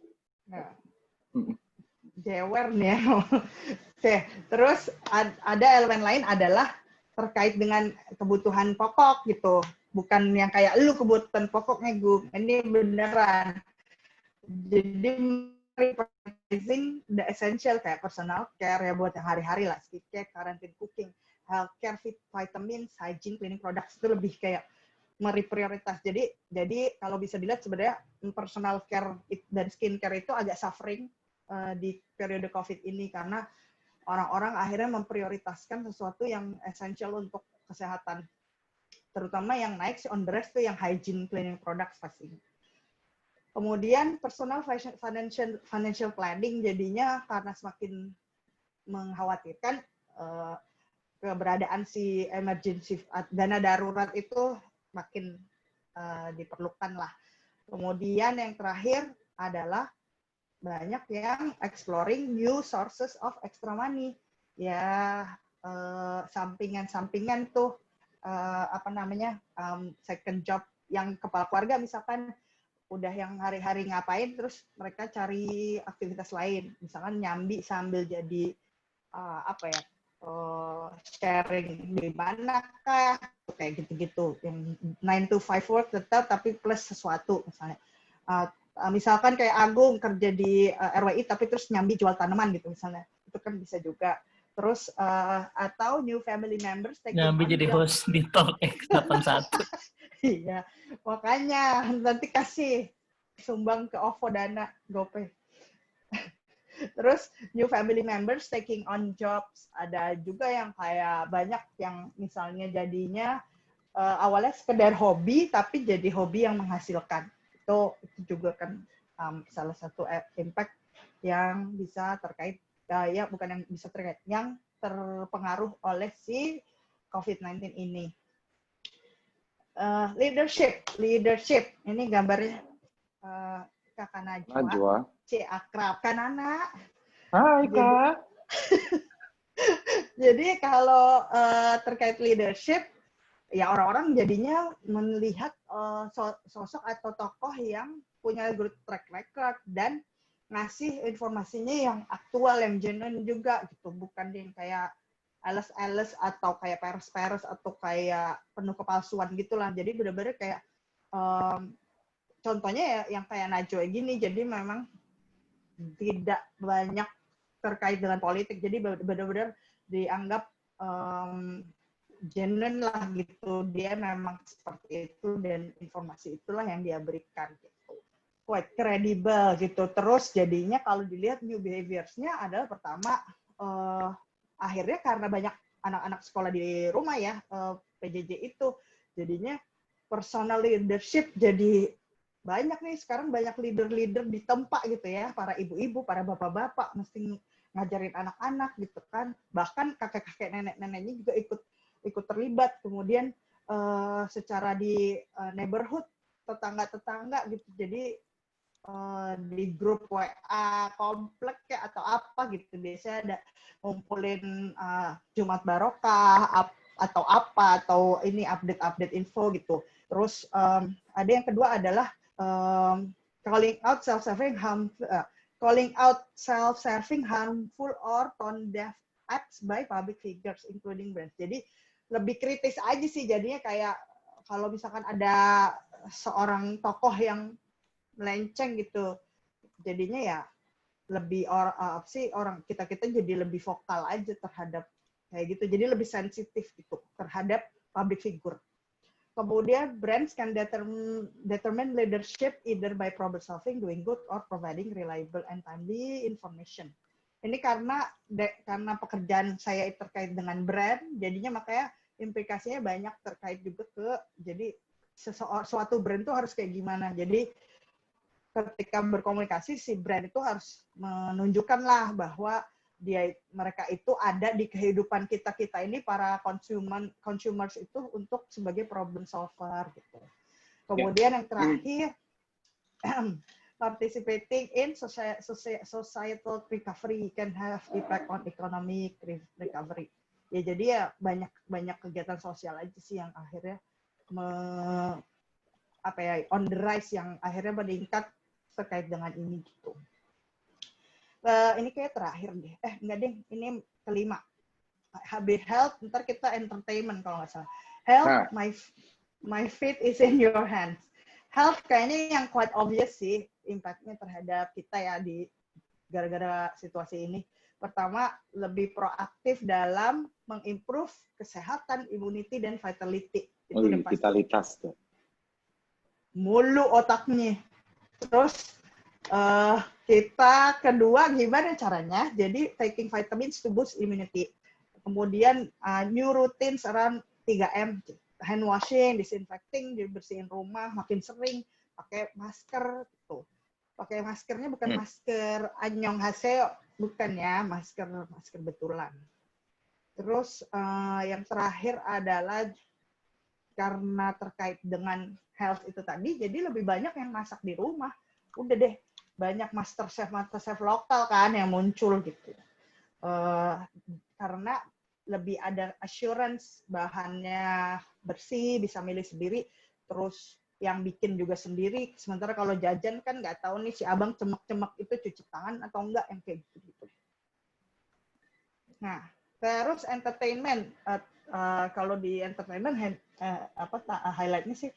Nah, jewer nih ya. Oke, terus ada elemen lain adalah terkait dengan kebutuhan pokok gitu. Bukan yang kayak lu kebutuhan pokoknya gue. Ini beneran. Jadi prioritizing the essential kayak personal care ya buat yang hari-hari lah, skincare, quarantine cooking, healthcare, vitamins, hygiene, cleaning products itu lebih kayak prioritas. Jadi kalau bisa dilihat sebenarnya personal care dan skincare itu agak suffering di periode COVID ini karena orang-orang akhirnya memprioritaskan sesuatu yang essential untuk kesehatan. Terutama yang naik on the rest itu yang hygiene, cleaning products pasti. Kemudian personal financial planning jadinya karena semakin mengkhawatirkan keberadaan si emergency dana darurat itu makin diperlukan lah. Kemudian yang terakhir adalah banyak yang exploring new sources of extra money. Ya sampingan-sampingan tuh second job yang kepala keluarga misalkan udah yang hari-hari ngapain, terus mereka cari aktivitas lain, misalkan nyambi sambil jadi sharing di mana kah, kayak gitu-gitu, yang 9 to 5 work tetap tapi plus sesuatu misalnya. Misalkan kayak Agung kerja di RWI tapi terus nyambi jual tanaman gitu misalnya, itu kan bisa juga. Terus atau new family members nyambi jadi host di Talk X81. Iya, makanya nanti kasih sumbang ke OVO Dana GoPay. Terus new family members taking on jobs, ada juga yang kayak banyak yang misalnya jadinya awalnya sekedar hobi tapi jadi hobi yang menghasilkan. Itu juga kan salah satu impact yang bisa terkait bukan yang bisa terkait, yang terpengaruh oleh si COVID-19 ini. Leadership ini gambarnya Kakak Najwa. Najwa. Akrab kan anak. Hai Kak. Jadi kalau terkait leadership, ya orang-orang jadinya melihat sosok atau tokoh yang punya good track record dan ngasih informasinya yang aktual, yang genuine juga gitu, bukan yang kayak ales-ales atau kayak peres-peres atau kayak penuh kepalsuan gitulah. Jadi benar-benar kayak contohnya ya yang kayak Najwa gini, jadi memang tidak banyak terkait dengan politik, jadi benar-benar dianggap genuine lah gitu, dia memang seperti itu dan informasi itulah yang dia berikan gitu, quite credible gitu. Terus jadinya kalau dilihat new behaviors-nya adalah pertama akhirnya karena banyak anak-anak sekolah di rumah ya, PJJ itu jadinya personal leadership jadi banyak nih sekarang, banyak leader-leader di tempat gitu ya, para ibu-ibu, para bapak-bapak mesti ngajarin anak-anak gitu kan, bahkan kakek-kakek nenek-neneknya juga ikut terlibat. Kemudian secara di neighborhood, tetangga-tetangga gitu, jadi di grup WA komplek ya atau apa gitu, biasanya ada ngumpulin Jumat Barokah atau apa, atau ini update info gitu. Terus ada yang kedua adalah calling out self-serving harmful or tone deaf acts by public figures including brands. Jadi lebih kritis aja sih jadinya, kayak kalau misalkan ada seorang tokoh yang melenceng gitu, jadinya ya lebih orang kita jadi lebih vokal aja terhadap kayak gitu, jadi lebih sensitif gitu terhadap public figure. Kemudian brands can determine leadership either by problem solving, doing good, or providing reliable and timely information. Ini karena pekerjaan saya terkait dengan brand, jadinya makanya implikasinya banyak terkait juga jadi suatu brand itu harus kayak gimana. Jadi ketika berkomunikasi, si brand itu harus menunjukkan lah bahwa mereka itu ada di kehidupan kita ini, para consumers itu, untuk sebagai problem solver gitu. Kemudian yang terakhir, participating in societal recovery can have impact on economic recovery. Ya jadi ya banyak kegiatan sosial aja sih yang akhirnya on the rise, yang akhirnya meningkat terkait dengan ini gitu. Ini kayak terakhir deh. Enggak deh, ini kelima. Habis health, ntar kita entertainment kalau nggak salah. Health, my fate is in your hands. Health kayaknya yang quite obvious sih impact-nya terhadap kita ya di gara-gara situasi ini. Pertama, lebih proaktif dalam mengimprove kesehatan, immunity, dan vitality. Itu udah pasti. Vitalitas tuh. Mulu otaknya. Terus kita kedua gimana caranya? Jadi taking vitamins to boost immunity. Kemudian new routines around 3M, hand washing, disinfecting, dibersihin rumah makin sering, pakai masker gitu. Pakai maskernya bukan masker anyong haseo, bukan ya, masker betulan. Terus yang terakhir adalah karena terkait dengan health itu tadi, jadi lebih banyak yang masak di rumah. Udah deh, banyak master chef lokal kan yang muncul gitu. Karena lebih ada assurance bahannya bersih, bisa milih sendiri, terus yang bikin juga sendiri. Sementara kalau jajan kan nggak tahu nih si abang cemek-cemek itu cuci tangan atau enggak, yang kayak gitu. Nah, terus entertainment. Kalau di entertainment highlight-nya sih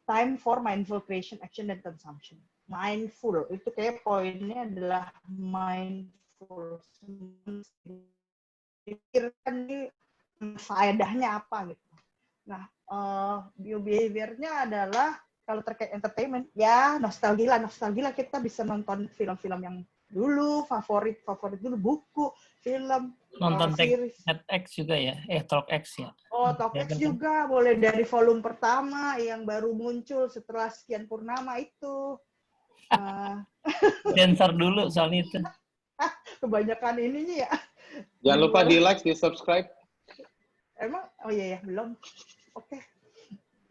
time for mindful creation, action, dan consumption. Mindful itu kayak poinnya adalah mindful, pikirkan nih faedahnya apa gitu. Nah, behavior-nya adalah kalau terkait entertainment ya nostalgia kita bisa nonton film-film yang dulu favorit dulu, buku, film, Nonton series. TEDx juga ya, TalkX ya. Oh, TalkX juga boleh dari volume pertama yang baru muncul setelah sekian purnama itu. Sensor dulu soalnya itu. Kebanyakan ininya ya. Jangan lupa di like, di subscribe. Emang? Oh iya ya, belum. Oke.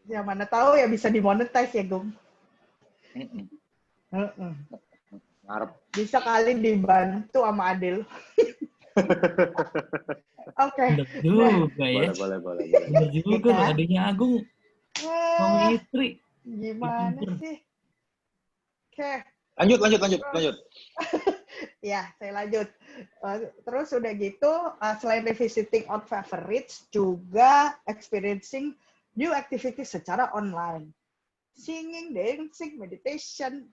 Ya mana tahu ya bisa dimonetize ya, Gung. Ngarep. Bisa kali dibantu sama Adil. Oke. Bener juga ya. Boleh. Bener juga loh, Kan? adiknya Agung suami istri. Gimana Pinter. sih? Oke. Lanjut. Ya, saya lanjut. Terus udah gitu, selain revisiting old favorites, juga experiencing new activities secara online. Singing, dancing, meditation,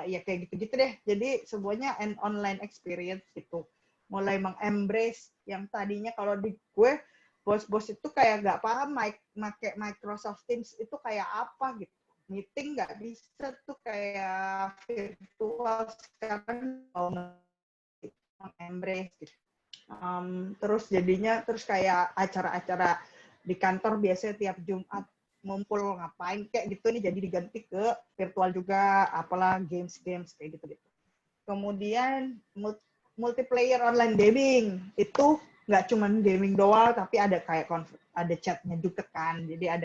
ya kayak gitu-gitu deh. Jadi semuanya an online experience gitu. Mulai meng-embrace yang tadinya kalau di gue, bos-bos itu kayak nggak paham pakai Microsoft Teams itu kayak apa gitu. Meeting nggak bisa tuh kayak virtual, sekarang mau embrace gitu. Terus jadinya kayak acara-acara di kantor biasanya tiap Jumat ngumpul ngapain kayak gitu nih, jadi diganti ke virtual juga, apalah games kayak gitu. Kemudian multiplayer online gaming itu nggak cuma gaming doang, tapi ada kayak ada chatnya juga kan, jadi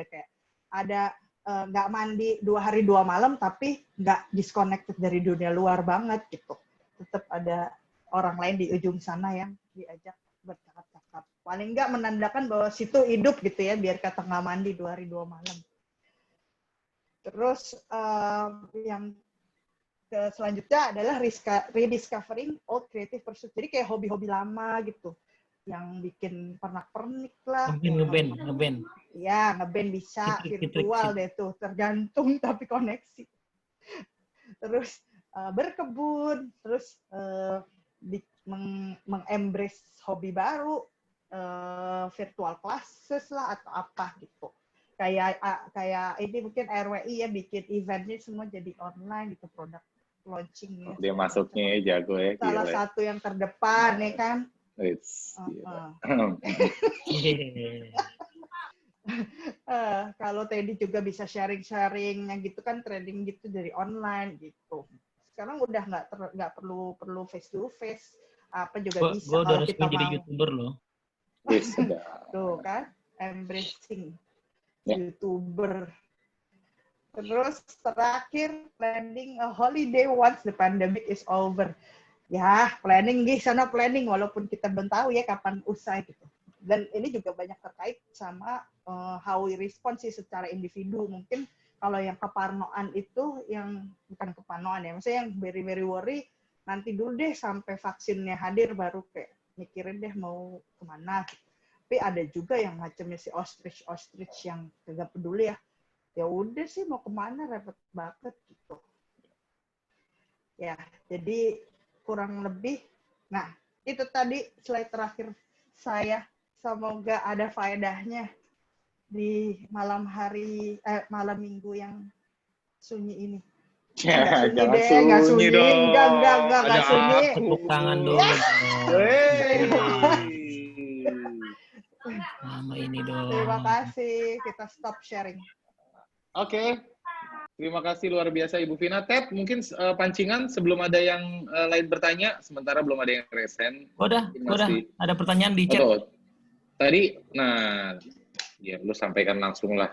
ada nggak mandi 2 hari 2 malam tapi nggak disconnected dari dunia luar banget gitu, tetap ada orang lain di ujung sana yang diajak bercakap-cakap. Paling nggak menandakan bahwa situ hidup gitu ya, biar kata nggak mandi 2 hari 2 malam. Terus yang selanjutnya adalah rediscovering old creative pursuit. Jadi kayak hobi-hobi lama gitu, yang bikin pernak-pernik lah. Ngeband. Ya, ngeband bisa, virtual deh tuh, tergantung tapi koneksi. Terus berkebun, terus mengembrace hobi baru, virtual classes lah atau apa gitu. Kayak ini mungkin RWI ya, bikin eventnya semua jadi online gitu, produk launchingnya. Dia masuknya jago ya. Salah gila. satu yang terdepan ya kan. Kalau Teddy juga bisa sharing gitu kan, training gitu dari online gitu. Sekarang udah nggak perlu face to face, apa juga bisa Gue udah kalau kita resmi jadi mau. YouTuber loh. Tuh kan, embracing Ya. YouTuber. Terus terakhir, planning a holiday once the pandemic is over. Ya, planning di sana planning, walaupun kita belum tahu ya kapan usai gitu. Dan ini juga banyak terkait sama how we respond sih secara individu. Mungkin kalau yang keparnoan itu, yang bukan keparnoan ya, maksudnya yang very worry, nanti dulu deh sampai vaksinnya hadir baru kayak mikirin deh mau kemana. Tapi ada juga yang macamnya si ostrich yang gak peduli ya. Ya udah sih mau kemana, repot banget gitu. Ya, jadi kurang lebih. Nah, itu tadi slide terakhir saya. Semoga ada faedahnya di malam minggu yang sunyi ini. Ya, jangan sunyi dong. Enggak sunyi. Tepuk tangan dulu. Nama ini dong. Terima kasih. Kita stop sharing. Oke. Terima kasih luar biasa Ibu Vina. Ted, mungkin pancingan sebelum ada yang lain bertanya, sementara belum ada yang resen. Udah. Ada pertanyaan di chat. Tadi, nah, ya lu sampaikan langsung lah.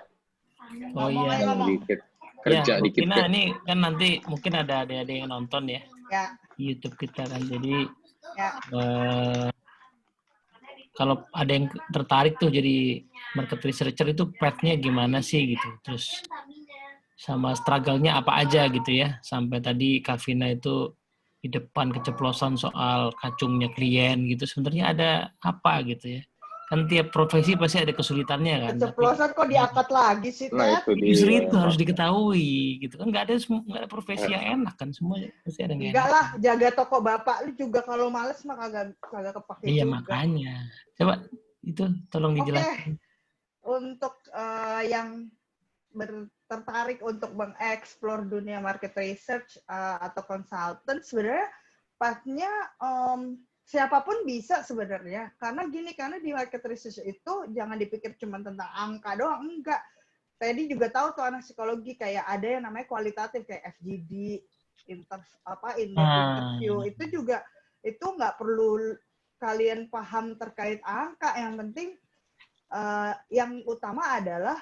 Oh iya. Dikit. Kerja dikit. Vina, ini kan nanti mungkin ada yang nonton ya. Ya. Di YouTube kita kan. Jadi, ya. Kalau ada yang tertarik tuh jadi market researcher itu path-nya gimana sih gitu. Terus sama struggle-nya apa aja gitu ya. Sampai tadi Kak Vina itu di depan keceplosan soal kacungnya klien gitu. Sebenarnya ada apa gitu ya. Kan tiap profesi pasti ada kesulitannya kan. Keceplosan kok diangkat lagi sih, Nah, Ted? Justru itu harus diketahui gitu kan. Nggak ada profesi yang enak kan, semua pasti ada yang enggak enak. lah, jaga toko bapak lu juga kalau males mah kagak kepake iya, juga. Makanya coba itu tolong dijelaskan. Untuk yang tertarik untuk mengeksplor dunia market research atau consultant, sebenarnya pathnya siapapun bisa sebenarnya. Karena di market research itu jangan dipikir cuma tentang angka doang, enggak. Tadi juga tahu tuh anak psikologi kayak ada yang namanya kualitatif kayak FGD, interview. Itu juga itu nggak perlu kalian paham terkait angka. Yang penting yang utama adalah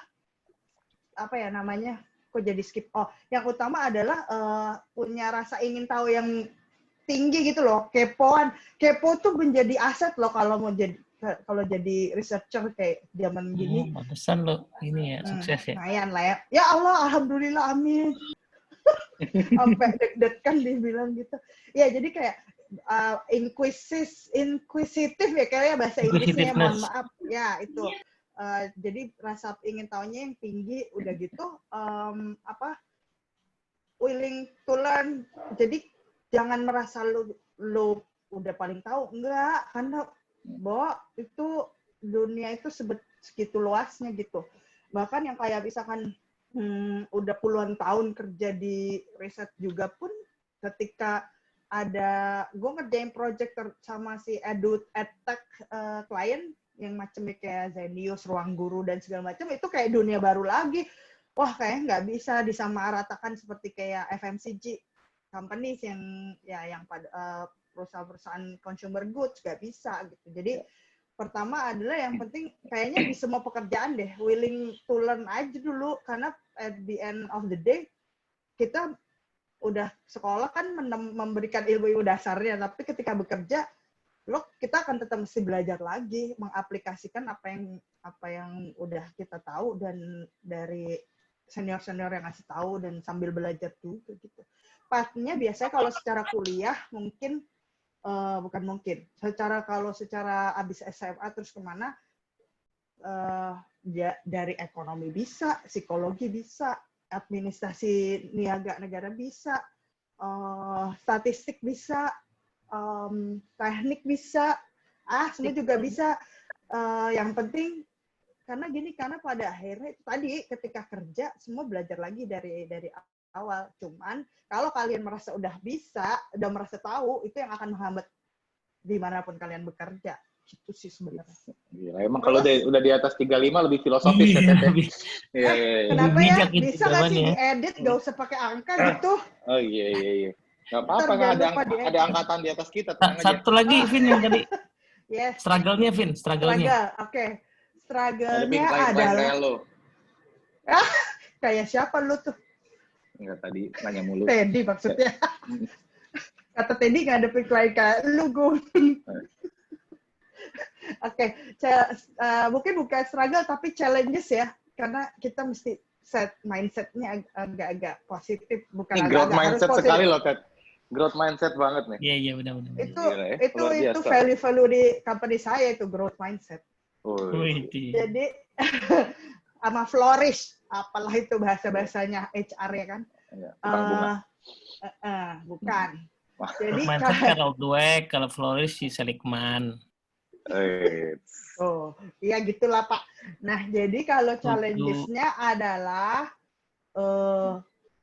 kok jadi skip. Oh, yang utama adalah punya rasa ingin tahu yang tinggi gitu loh, kepoan. Kepo tuh menjadi aset loh kalau jadi researcher kayak zaman gini. Pantesan lo ini ya sukses ya. Lumayan lah ya. Ya Allah, alhamdulillah, amin. Sampai deg-degan dibilang gitu. Ya, jadi kayak inquisitive ya kayaknya bahasa Inggrisnya, mohon maaf. Ya, itu. Jadi rasa ingin tahunya yang tinggi, udah gitu willing to learn. Jadi jangan merasa lu udah paling tahu, enggak, karena itu dunia itu segitu luasnya gitu. Bahkan yang kayak misalkan udah puluhan tahun kerja di riset juga pun, ketika gue ngerjain project sama si edtech klien yang macamnya kayak Zenius, Ruang Guru dan segala macam, itu kayak dunia baru lagi. Wah, kayaknya nggak bisa disamaratakan seperti kayak FMCG companies yang pada perusahaan-perusahaan consumer goods, nggak bisa gitu. Jadi pertama adalah yang penting kayaknya di semua pekerjaan deh, willing to learn aja dulu, karena at the end of the day kita udah sekolah kan memberikan ilmu dasarnya, tapi ketika bekerja kita akan tetap mesti belajar lagi, mengaplikasikan apa yang udah kita tahu dan dari senior-senior yang ngasih tahu, dan sambil belajar juga gitu. Pastinya biasanya kalau secara kuliah mungkin kalau secara abis SMA terus kemana, dari ekonomi bisa, psikologi bisa, administrasi niaga negara bisa, statistik bisa, teknik bisa, semua juga bisa. Yang penting karena pada akhirnya tadi ketika kerja semua belajar lagi dari awal. Cuman kalau kalian merasa udah bisa, udah merasa tahu, itu yang akan menghambat dimanapun kalian bekerja. Itu sih sebenarnya. Gila, emang kalau udah di atas 35 lebih filosofis ya, Tete. Iya. Kenapa ya? Bisa nggak sih diedit, nggak usah pakai angka gitu? Oh iya. Nggak apa-apa, ada angkatan di atas kita. Satu lagi, Vin, yang tadi. Yes. Struggle-nya, Vin. Struggle-nya. Oke. Struggle-nya adalah... Kayak siapa lu tuh? Enggak, tadi nanya mulu. Teddy maksudnya. Kata Teddy nggak ada klien kayak lu, Gun. Oke. Mungkin bukan struggle, tapi challenges ya. Karena kita mesti set mindset-nya agak-agak positif. Bukan ini growth mindset sekali loh, Ted. Growth mindset banget nih. Iya, benar-benar. Itu value di company saya, itu growth mindset. Jadi sama flourish, apalah itu bahasanya HR ya kan? Bukan. Jadi kalau gue, kalau flourish si Seligman. Oh, iya gitulah Pak. Nah, jadi kalau challenges-nya adalah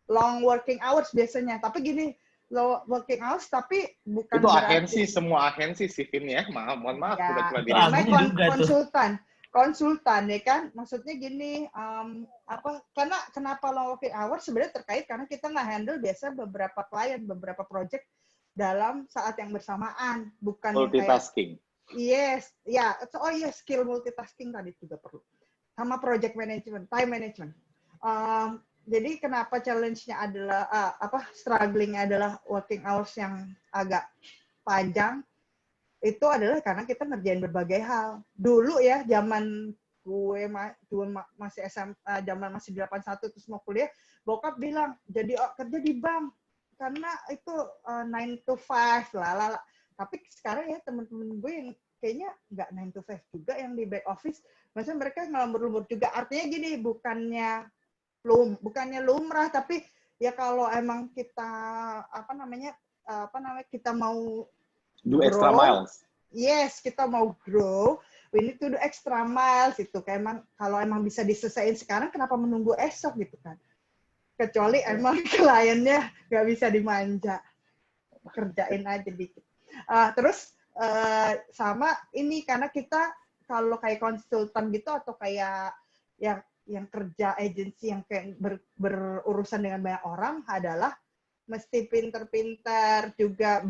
long working hours biasanya. Tapi gini, long working hours tapi bukan itu agensi, semua agensi sih, Vin ya. Mohon maaf, udah cuma diri. Konsultan ya kan, maksudnya gini, karena kenapa long working hours sebenarnya terkait karena kita nggak handle biasa beberapa klien, beberapa project dalam saat yang bersamaan, bukan multitasking. Yes, skill multitasking tadi juga perlu, sama project management, time management. Jadi kenapa challenge-nya adalah struggling adalah working hours yang agak panjang. Itu adalah karena kita ngerjain berbagai hal. Dulu ya, zaman gue masih SMA, zaman masih 81 terus mau kuliah, bokap bilang, jadi kerja di bank. Karena itu 9 to 5, lah. Tapi sekarang ya teman-teman gue yang kayaknya nggak 9 to 5 juga yang di back office. Maksudnya mereka ngelambur-lambur juga. Artinya gini, bukannya lumrah, tapi ya kalau emang kita, kita mau do extra miles. Yes, kita mau grow, we need to do extra miles itu. Kayak emang kalau emang bisa diselesaikan sekarang, kenapa menunggu esok gitu kan? Kecuali emang kliennya nggak bisa dimanja, kerjain aja dikit. Terus sama ini karena kita kalau kayak konsultan gitu atau kayak yang kerja agensi yang kayak berurusan dengan banyak orang adalah mesti pinter-pinter juga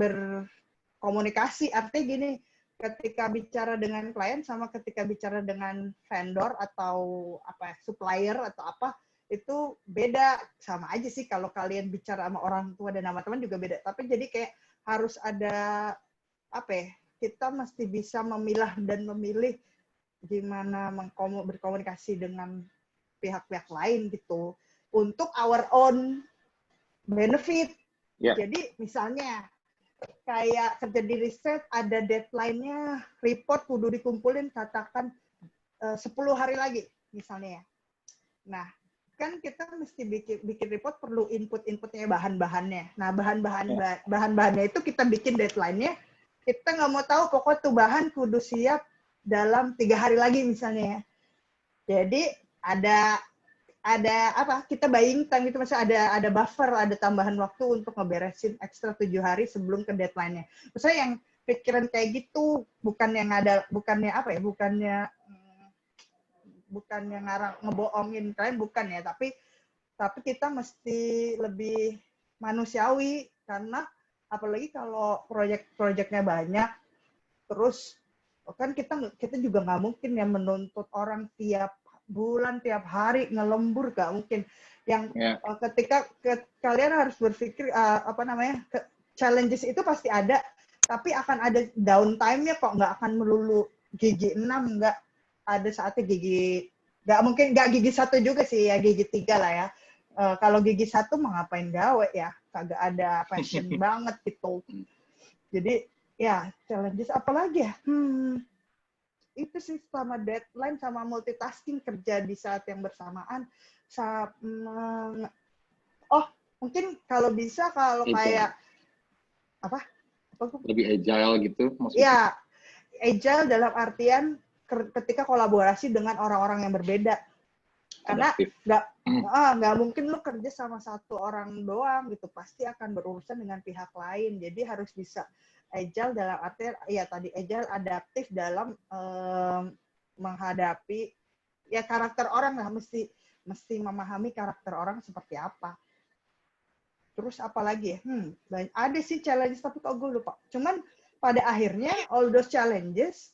komunikasi. Artinya gini, ketika bicara dengan klien sama ketika bicara dengan vendor atau supplier atau apa, itu beda. Sama aja sih kalau kalian bicara sama orang tua dan sama teman juga beda. Tapi jadi kayak harus ada apa ya? Kita mesti bisa memilah dan memilih gimana berkomunikasi dengan pihak-pihak lain gitu untuk our own benefit. Yeah. Jadi misalnya kayak kerja di riset ada deadline-nya, report kudu dikumpulin katakan 10 hari lagi misalnya ya. Nah, kan kita mesti bikin report perlu inputnya bahan-bahannya. Nah, bahan-bahannya itu kita bikin deadline-nya. Kita nggak mau tahu pokoknya tuh bahan kudu siap dalam 3 hari lagi misalnya ya. Jadi ada apa? Kita buying time itu maksudnya ada buffer, ada tambahan waktu untuk ngeberesin ekstra 7 hari sebelum ke deadline-nya. Maksudnya yang pikiran kayak gitu bukannya ngarang ngebohongin kalian, bukan ya, tapi kita mesti lebih manusiawi karena apalagi kalau proyeknya banyak, terus kan kita juga nggak mungkin ya menuntut orang tiap bulan, tiap hari ngelembur, nggak mungkin. Yang ketika kalian harus berpikir challenges itu pasti ada, tapi akan ada downtime-nya kok, nggak akan melulu gigi 6, nggak ada saatnya nggak mungkin nggak gigi 1 juga sih ya, gigi 3 lah ya. Kalau gigi 1 mah ngapain gawe ya, kagak ada passion banget gitu. Jadi ya challenges apalagi ya, itu sih sama deadline, sama multitasking, kerja di saat yang bersamaan. Mungkin kalau bisa kayak apa lebih agile gitu maksudnya. Ya, agile dalam artian ketika kolaborasi dengan orang-orang yang berbeda. Karena nggak mungkin lu kerja sama satu orang doang gitu, pasti akan berurusan dengan pihak lain. Jadi harus bisa agile dalam artian ya tadi agile adaptif dalam menghadapi ya karakter orang lah, mesti memahami karakter orang seperti apa. Terus apa lagi ya? Ada sih challenges tapi kok gue lupa. Cuman pada akhirnya all those challenges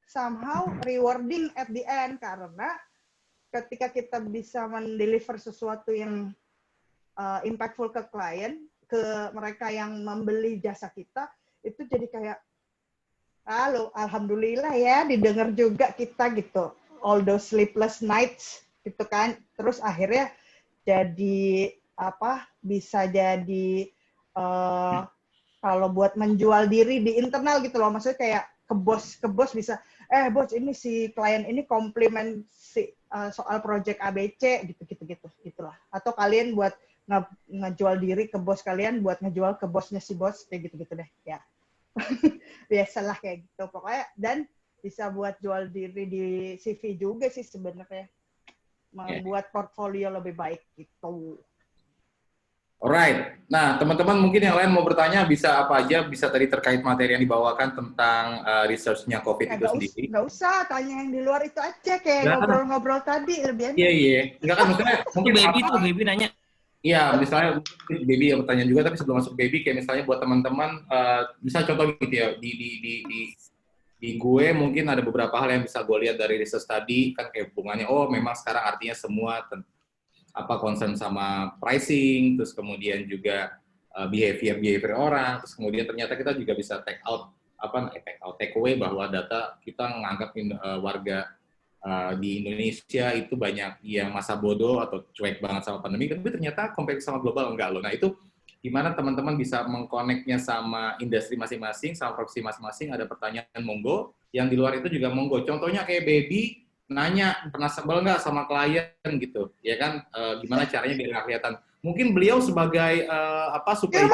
somehow rewarding at the end, karena ketika kita bisa mendeliver sesuatu yang impactful ke klien, ke mereka yang membeli jasa kita, itu jadi kayak, alhamdulillah ya, didengar juga kita gitu. All those sleepless nights gitu kan. Terus akhirnya jadi bisa jadi kalau buat menjual diri di internal gitu loh. Maksudnya kayak ke bos bisa, bos ini si klien ini komplimen soal project ABC gitulah. Atau kalian buat ngejual diri ke bos kalian buat ngejual ke bosnya si bos, kayak gitu deh ya. Biasalah kayak gitu pokoknya, dan bisa buat jual diri di CV juga sih sebenarnya, membuat portfolio lebih baik gitu. Alright, nah teman-teman mungkin yang lain mau bertanya bisa apa aja, bisa tadi terkait materi yang dibawakan tentang research-nya COVID itu sendiri. Nggak usah, tanya yang di luar itu aja, kayak ngobrol-ngobrol tadi, lebih enak. Iya. Enggak kan maksudnya mungkin Baby nanya. Iya, misalnya Baby yang bertanya juga, tapi sebelum masuk Baby, kayak misalnya buat teman-teman, bisa contoh gitu ya, di gue mungkin ada beberapa hal yang bisa gue lihat dari research tadi, kan kayak hubungannya, memang sekarang artinya semua concern sama pricing, terus kemudian juga behavior orang, terus kemudian ternyata kita juga bisa take away bahwa data kita nganggap warga di Indonesia itu banyak yang masa bodoh atau cuek banget sama pandemi, tapi ternyata compare sama global enggak loh. Nah itu gimana teman-teman bisa mengkoneknya sama industri masing-masing, sama profesi masing-masing? Ada pertanyaan monggo, yang di luar itu juga monggo. Contohnya kayak Baby nanya, pernah sebel nggak sama klien gitu, ya kan? Gimana caranya biar nggak kelihatan? Mungkin beliau sebagai supaya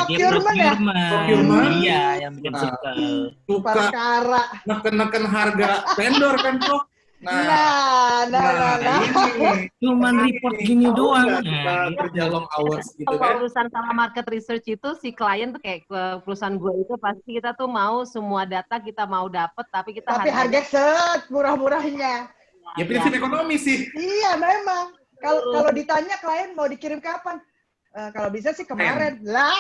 procurement, iya, yang bikin suka neken harga vendor kan kok. Nah, ini cuman report gini doang. Kerja long hours gitu kalau kan. urusan sama market research itu si klien tuh kayak perusahaan gue itu pasti kita tuh mau semua data kita mau dapat, tapi harga murah-murahnya. Ya prinsip ekonomi sih. Iya memang. Kalau ditanya klien mau dikirim kapan? Kalau bisa sih kemarin. Lah.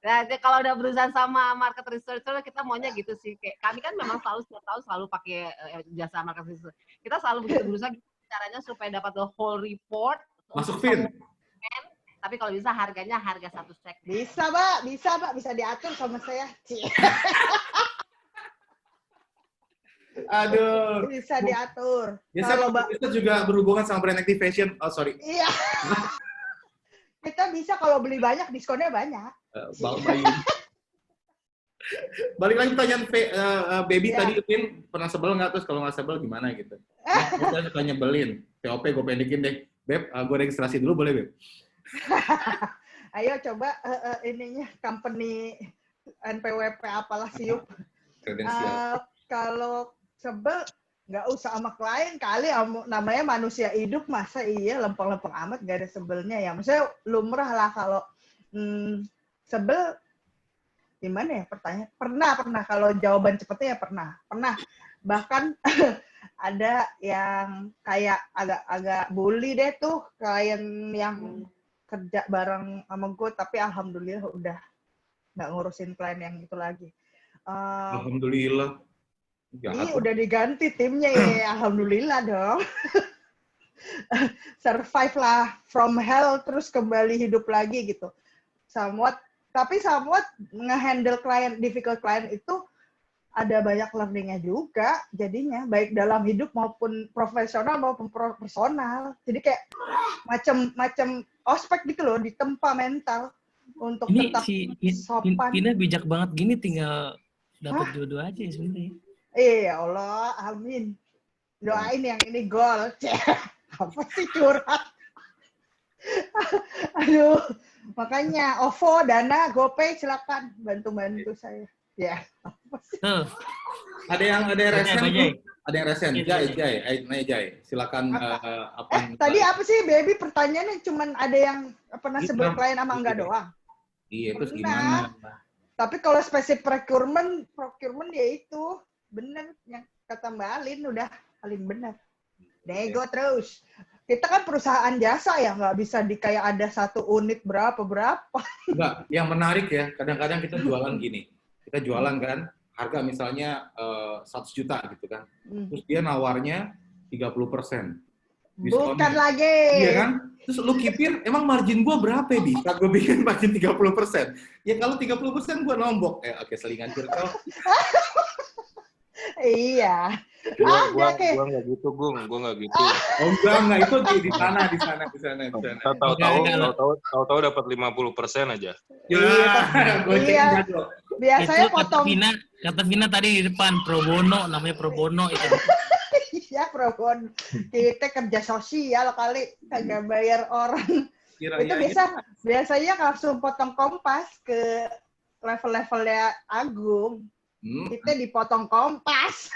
Nah, kalau udah berusaha sama market researcher, kita maunya gitu sih. Kayak kami kan memang selalu setiap tahun selalu pakai jasa market research. Kita selalu berusaha caranya supaya dapat the whole report. Masuk untuk Vin. semua. Tapi kalau bisa harganya harga 1 sek. Bisa, Mbak. Bisa diatur sama saya. Aduh. Bisa diatur. Ya, saya Kalau Mbak, itu juga berhubungan sama brand activation. Oh, sorry. iya. Kita bisa kalau beli banyak, diskonnya banyak. Bang Bayu. Balik lagi pertanyaan Baby Ya. tadi, Vin, pernah sebel nggak? Terus kalau nggak sebel gimana gitu? Saya suka nyebelin. POP gue pendekin deh. Beb, gue registrasi dulu boleh, Beb? Ayo coba ininya company NPWP apalah siup. Kredensial. Kalau sebel nggak usah sama klien kali, namanya manusia hidup, masa iya lempeng-lempeng amat gak ada sebelnya ya. Maksudnya lumrah lah kalau sebel. Gimana ya pertanyaan? Pernah. Kalau jawaban cepetnya ya pernah. Bahkan ada yang kayak agak bully deh tuh, klien yang kerja bareng sama gue, tapi alhamdulillah udah nggak ngurusin klien yang itu lagi. Alhamdulillah. Ini udah diganti timnya ya, alhamdulillah dong. Survive lah from hell, terus kembali hidup lagi gitu. Somewhat nge-handle difficult client itu ada banyak learning-nya juga jadinya, baik dalam hidup maupun profesional maupun personal. Jadi kayak macam ospek gitu loh, ditempa mental untuk Ini tetap si sopan. Pina bijak banget gini, tinggal dapat dua-dua aja sebenarnya. Ya Allah, amin. Doain yang ini gol. Apa sih curhat? Aduh, makanya OVO, Dana, GoPay silakan bantu saya. Ya. Ada yang resen Bajai. tuh? Ada yang resen. Jai, silakan Tadi apa sih Baby pertanyaannya, cuman ada yang pernah sebel klien sama enggak doang. Iya, terus Benar. gimana? Tapi kalau spesifik procurement ya itu bener yang kata Mbak Alin, udah paling benar. Nego terus. Kita kan perusahaan jasa ya, nggak bisa kayak ada satu unit berapa. Enggak, yang menarik ya, kadang-kadang kita jualan gini. Kita jualan kan, harga misalnya 100 juta gitu kan. Terus dia nawarnya 30%. Bukan lagi. Iya kan? Terus lu kipir, emang margin gua berapa ya, Saat gue bikin margin 30%. Ya kalau 30% gua nombok. Oke, selingan circle. Iya. Gua nggak gitu, Gung. Gua nggak gitu. Oh enggak, itu di sana. Tahu-tahu dapat 50% aja. Iya. Biasanya itu potong. Kata Vina tadi di depan pro bono, namanya pro bono itu. Iya, pro bono. Kita kerja sosial kali, kagak bayar orang. Itu biasanya langsung potong kompas ke level-levelnya Agung. Kita dipotong kompas.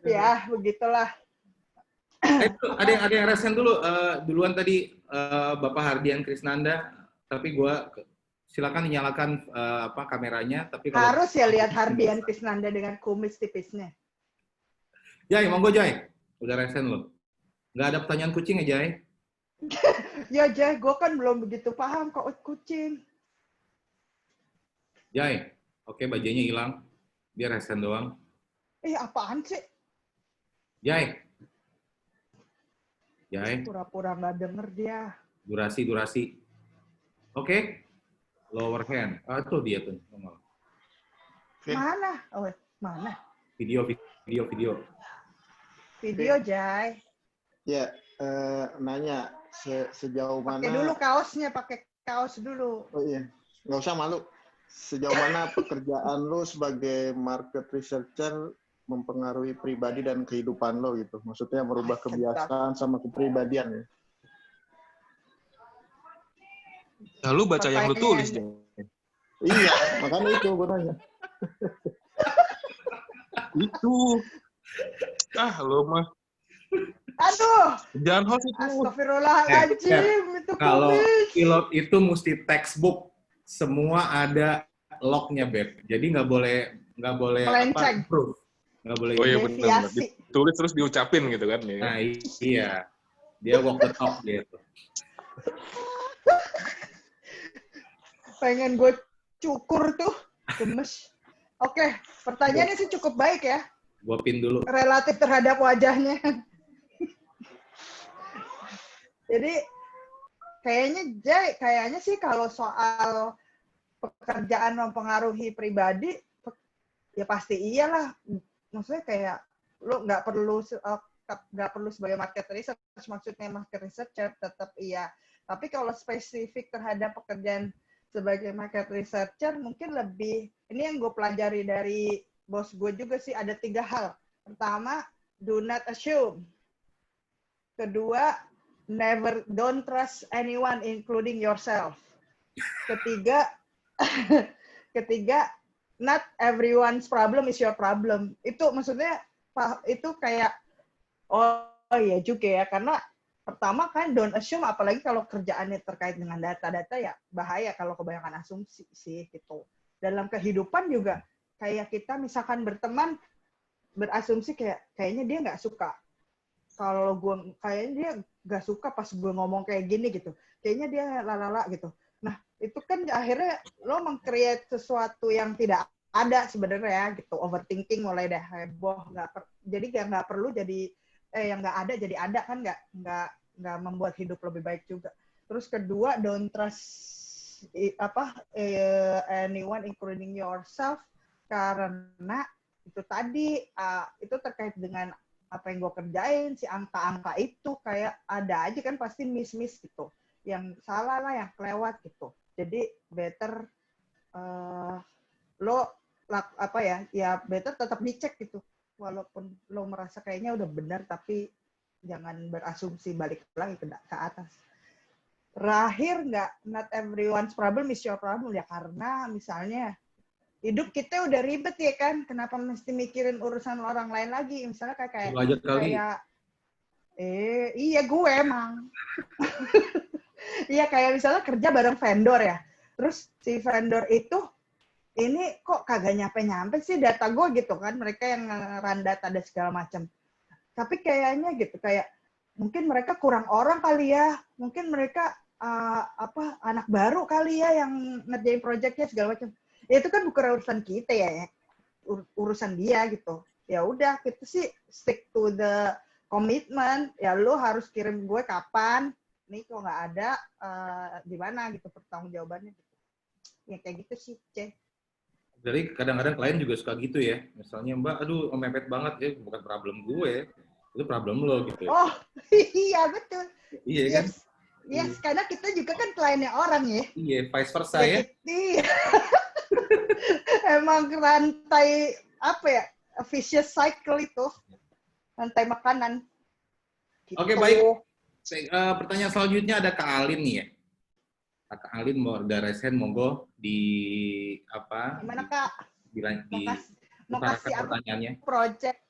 Ya, begitulah. Ada yang resen dulu. Duluan tadi Bapak Hardian Krisnanda, tapi gua silakan dinyalakan kameranya. Tapi kalau harus ya lihat Hardian Krisnanda dengan kumis tipisnya. Jai, monggo Jai. Udah resen lo. Nggak ada pertanyaan kucing ya Jai? Ya Jai, gue kan belum begitu paham kok kucing. Jai, oke bajainya hilang. Dia resen doang. Apaan sih? Jai. Pura-pura nggak denger dia. Durasi. Oke. Lower hand. Itu dia tuh. Mana? Mana? Video. Video, Jai. Ya, nanya sejauh mana... Pakai dulu kaosnya, pakai kaos dulu. Oh iya, nggak usah malu. Sejauh mana pekerjaan lo sebagai market researcher mempengaruhi pribadi dan kehidupan lo gitu? Maksudnya merubah kebiasaan sama kepribadian ya? Nah, lu baca yang lu tulis deh. Iya, makanya itu gue nanya. Itu. Lo mah. Aduh. Jangan host itu. Astagfirullahaladzim. Itu kalau pilot itu mesti textbook. Semua ada lognya, Beb. Jadi nggak boleh proof. Nggak boleh. Oh iya benar. Ditulis terus diucapin gitu kan. Ya. Nah iya. Dia walk the talk gitu. Pengen gue cukur tuh. Gemes. Oke, pertanyaannya sih cukup baik ya. Gua pin dulu. Relatif terhadap wajahnya. Jadi kayaknya sih kalau soal pekerjaan mempengaruhi pribadi, ya pasti iyalah. Maksudnya kayak lo nggak perlu sebagai market research, maksudnya market researcher tetap iya. Tapi kalau spesifik terhadap pekerjaan sebagai market researcher, mungkin lebih, ini yang gue pelajari dari bos gue juga sih, ada 3 hal. Pertama, do not assume. Kedua, don't trust anyone including yourself. Ketiga, not everyone's problem is your problem. Itu maksudnya itu kayak oh iya juga ya, karena pertama kan don't assume, apalagi kalau kerjaannya terkait dengan data-data ya bahaya kalau kebanyakan asumsi sih gitu. Dalam kehidupan juga kayak kita misalkan berteman berasumsi kayaknya dia nggak suka. Kalau gue kayaknya dia nggak suka pas gue ngomong kayak gini gitu. Kayaknya dia lalala gitu. Nah, itu kan akhirnya lo meng-create sesuatu yang tidak ada sebenarnya gitu. Overthinking mulai dah heboh, jadi nggak perlu jadi yang nggak ada jadi ada kan, nggak membuat hidup lebih baik juga. Terus kedua, don't trust anyone including yourself, karena itu tadi itu terkait dengan apa yang gue kerjain, si angka-angka itu kayak ada aja kan pasti miss gitu, yang salah lah, yang kelewat gitu. Jadi better better tetap dicek gitu, walaupun lo merasa kayaknya udah benar, tapi jangan berasumsi balik lagi ke atas. Terakhir, not everyone's problem is your problem ya, karena misalnya hidup kita udah ribet ya kan, kenapa mesti mikirin urusan orang lain lagi? Misalnya kayak iya gue emang. Iya kayak misalnya kerja bareng vendor ya, terus si vendor itu ini kok kagak nyampe sih data gue gitu kan, mereka yang nge-run data dan segala macam. Tapi kayaknya gitu, kayak mungkin mereka kurang orang kali ya, mungkin mereka anak baru kali ya yang ngerjain proyeknya segala macam. Itu kan bukan urusan kita ya, urusan dia gitu. Ya udah, kita sih stick to the commitment. Ya lo harus kirim gue kapan, nih kok nggak ada, di mana gitu pertanggungjawabannya. Ya kayak gitu sih, C. Jadi kadang-kadang klien juga suka gitu ya. Misalnya, Mbak, aduh mepet banget ya, bukan problem gue, itu problem lo gitu. Oh, iya betul. Iya kan? Yes, karena kita juga kan kliennya orang ya. Iya, vice versa ya. Iya. Emang rantai vicious cycle itu, rantai makanan. Gitu. Oke, baik. Pertanyaan selanjutnya ada Kak Alin nih ya. Kak Alin mau udah resen, monggo di apa? Gimana Kak? Mau kasih pertanyaannya. Project.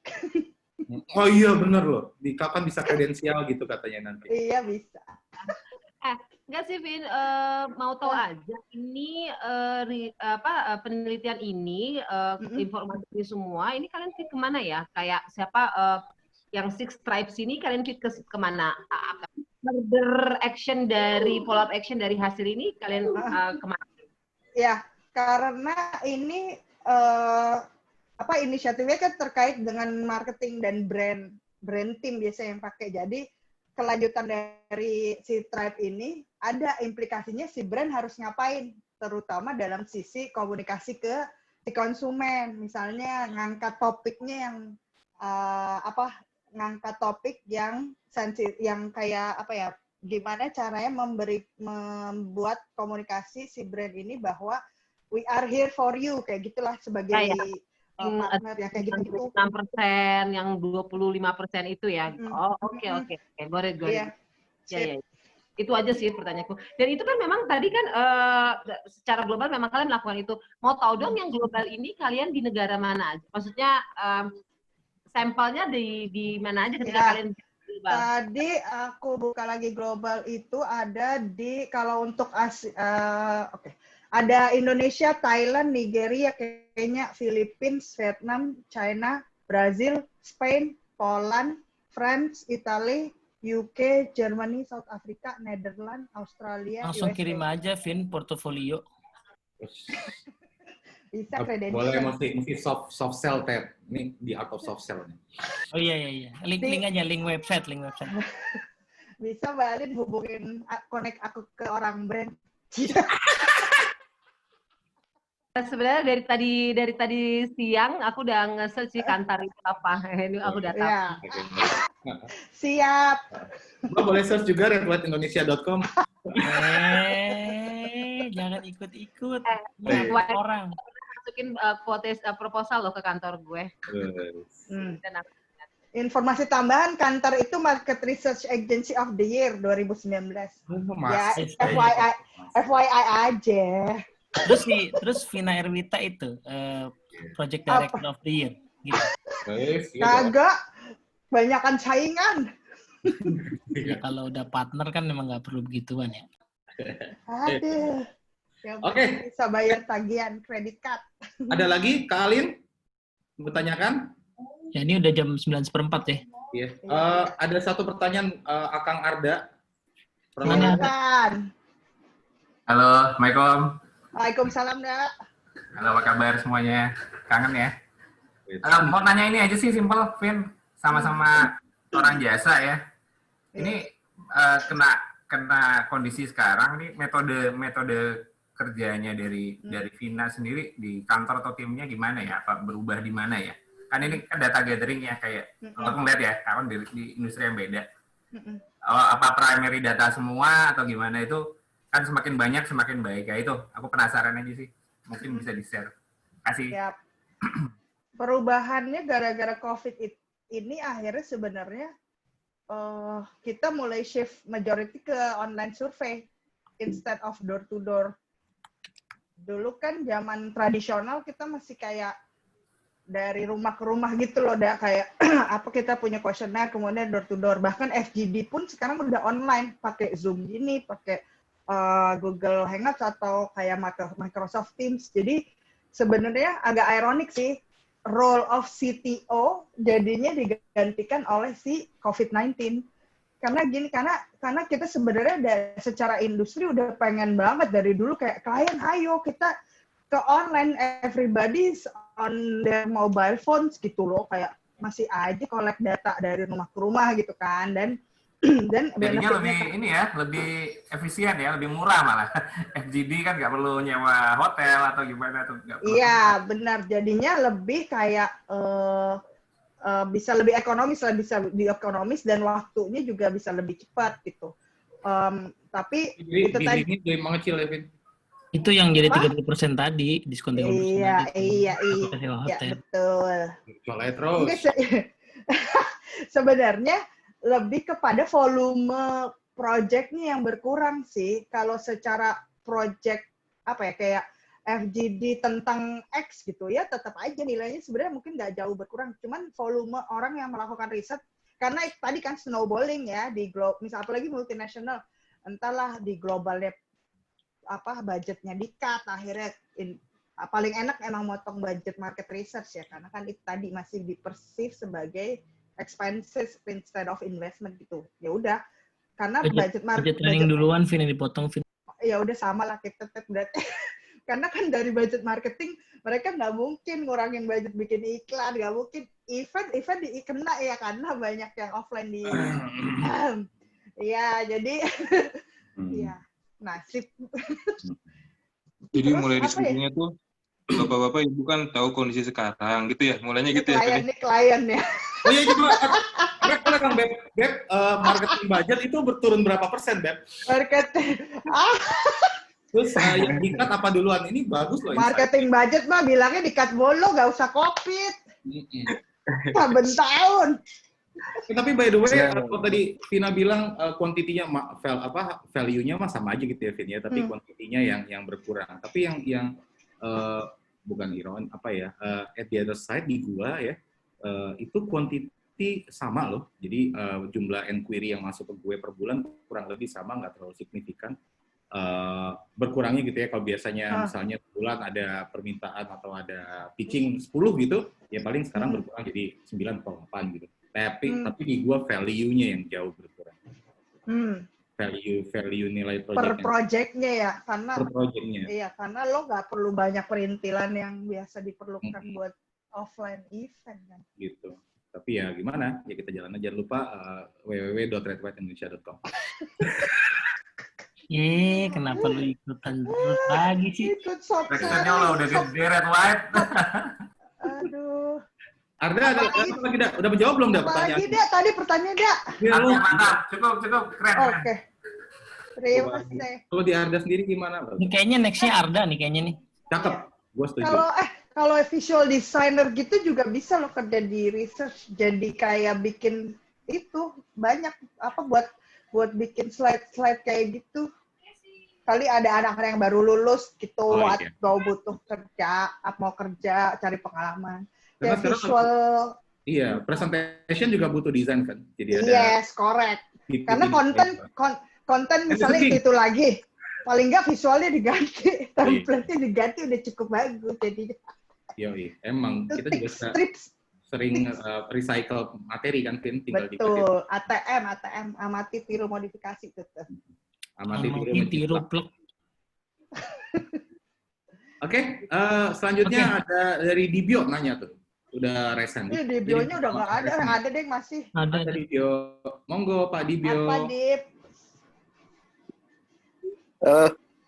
Oh iya bener loh. Di kapan bisa kredensial gitu katanya nanti. Iya bisa. Enggak sih, Vin, mau tahu aja ini penelitian ini, informasi ini semua, ini kalian fit kemana ya? Kayak siapa yang Six Stripes ini kalian fit kemana? Further action dari follow up action dari hasil ini kalian kemana? Ya, karena ini inisiatifnya kan terkait dengan marketing dan brand team biasanya yang pakai. Jadi kelanjutan dari si tribe ini ada implikasinya si brand harus ngapain, terutama dalam sisi komunikasi ke si konsumen. Misalnya ngangkat topiknya yang ngangkat topik yang sensitif, yang kayak gimana caranya membuat komunikasi si brand ini bahwa we are here for you, kayak gitulah sebagai partner ya, kayak gitu. 6%, yang 25% itu ya. Oh, oke. Got it. Yeah. Ya. Itu aja sih pertanyaanku. Dan itu kan memang tadi kan secara global memang kalian melakukan itu. Mau tahu dong yang global ini kalian di negara mana aja? Maksudnya sampelnya di mana aja ketika kalian global? Tadi aku buka lagi global itu ada di, kalau untuk ada Indonesia, Thailand, Nigeria, Kenya, Philippines, Vietnam, China, Brazil, Spain, Poland, France, Italy, UK, Germany, South Africa, Netherlands, Australia, Langsung USA. kirim aja, Vin, portofolio. Bisa Boleh, credential. mesti soft sell, Ted. Ini di art of soft sell. Oh iya. Link aja, link website. Bisa Mbak Alin hubungin, connect aku ke orang brand. Sebenarnya dari tadi siang aku udah nge-search sih Kantar itu apa. Ini aku udah tahu. Ya. Siap. Mbak boleh search juga redwhiteindonesia.com. Jangan ikut-ikut. Orang masukin proposal loh ke kantor gue. Dan aku Informasi tambahan, Kantar itu Market Research Agency of the Year 2019. Ya, FYI aja. Terus Vina Erwita itu Project Director of the Year. Gitu. Kagak, banyakan saingan. Ya kalau udah partner kan memang nggak perlu begituan ya. Aduh. Oke. Bisa bayar tagihan kredit card. Ada lagi, Kak Alin? Bertanyakan? Ya ini udah jam 9:04 ya. Iya. Ada satu pertanyaan Akang Arda. Mana? Halo, Assalamualaikum. Waalaikumsalam, Dak. Halo, apa kabar semuanya? Kangen ya? Mau nanya ini aja sih, simple, Vin. Sama-sama orang jasa ya. Ini kena kondisi sekarang nih, metode kerjanya dari Vina sendiri di kantor atau timnya gimana ya? Apa berubah di mana ya? Kan ini kan data gathering ya, kayak kalau aku ngeliat ya, kawan di industri yang beda. Apa primary data semua atau gimana itu? Kan semakin banyak semakin baik. Ya itu, aku penasaran aja sih. Mungkin bisa di-share. Kasih. Yap. Perubahannya gara-gara COVID ini akhirnya sebenarnya kita mulai shift majority ke online survey instead of door to door. Dulu kan zaman tradisional kita masih kayak dari rumah ke rumah gitu loh, kayak apa kita punya kuesioner kemudian door to door. Bahkan FGD pun sekarang udah online, pakai Zoom gini, pakai Google Hangouts atau kayak Microsoft Teams. Jadi sebenarnya agak ironik sih, role of CTO jadinya digantikan oleh si COVID-19. Karena kita sebenarnya secara industri udah pengen banget dari dulu kayak klien, ayo kita ke online, everybody's on their mobile phones gitu loh, kayak masih aja collect data dari rumah ke rumah gitu kan, dan jadinya lebih efisien ya, lebih murah malah. FGD kan nggak perlu nyewa hotel atau gimana tuh. Iya benar, jadinya lebih kayak bisa lebih ekonomis dan waktunya juga bisa lebih cepat gitu. Tapi itu tadi lebih mengecil ya, Vin. Itu yang jadi 30% tadi, diskon 30%. Iya, betul. Jualnya terus. Sebenarnya lebih kepada volume project-nya yang berkurang sih. Kalau secara project kayak FGD tentang X gitu ya, tetap aja nilainya sebenarnya mungkin nggak jauh berkurang. Cuman volume orang yang melakukan riset, karena tadi kan snowballing ya di misal apalagi multinasional, entahlah di globalnya budgetnya di-cut, akhirnya paling enak emang motong budget market research ya, karena kan itu tadi masih di-perceive sebagai expenses instead of investment gitu. Ya udah, karena budget training duluan, Vin, yang dipotong, Vin. Ya udah sama lah kita berarti. Karena kan dari budget marketing mereka nggak mungkin ngurangin budget bikin iklan, nggak mungkin event dikena ya, karena banyak yang offline di ya jadi ya nasib. Jadi mulai diskusinya tuh bapak-bapak ibu kan tahu kondisi sekarang gitu ya, mulainya gitu ya. Klien ya. Oh iya coba, karena Kang Beb, marketing budget itu berturun berapa persen, Beb? Marketing. Terus yang di-cut apa duluan? Ini bagus loh. Marketing budget mah bilangnya di-cut mulu, nggak usah COVID. Saben tahun. Tapi by the way, kalau tadi Vina bilang kuantitinya value-nya mah sama aja gitu ya, Vin ya, tapi kuantitinya yang berkurang. Tapi yang bukan iron at the other side di gua ya, itu quantity sama loh. Jadi jumlah inquiry yang masuk ke gue per bulan kurang lebih sama, nggak terlalu signifikan. Berkurangnya gitu ya, kalau biasanya misalnya bulan ada permintaan atau ada pitching 10 gitu, ya paling sekarang berkurang jadi 9 atau 8 gitu. Tapi di gua value-nya yang jauh berkurang. value nilai per project projectnya ya, karena per projectnya. iya, karena lo nggak perlu banyak perintilan yang biasa diperlukan buat offline event kan. Gitu. Tapi ya gimana? Ya kita jalan aja. Jangan lupa www.redwhiteindonesia.com. Kenapa lu ikutan terus lagi sih? Ikut shop Teksturnya lo udah gede red white. Aduh. Arda, udah menjawab belum pertanyaan? Lagi dah, tadi pertanyaan dah. Ya, mantap, cukup, keren. Oke. Terima kasih. Kalau di Arda sendiri gimana? Ini kayaknya next-nya Arda nih kayaknya nih. Cakep, gue setuju. Kalau visual designer gitu juga bisa lo kerja di research, jadi kayak bikin itu banyak buat bikin slide kayak gitu. Kali ada anak-anak yang baru lulus gitu, atau butuh kerja, mau kerja, cari pengalaman. Kayak visual. Iya, presentation juga butuh desain kan. Jadi ada. Yes, correct. Karena konten misalnya itu lagi, paling nggak visualnya diganti, template-nya diganti udah cukup bagus jadi. Yoi, emang kita juga sering recycle materi kan, Vin, tinggal betul, ATM, amati tiru modifikasi gitu. Amati tiru plug. Oke, selanjutnya ada dari Dibio nanya tuh. Udah resign. Iya, Dibio-nya udah nggak ada. Ada deh masih. Ada Dibio. Monggo Pak Dibio. Apa, Dip?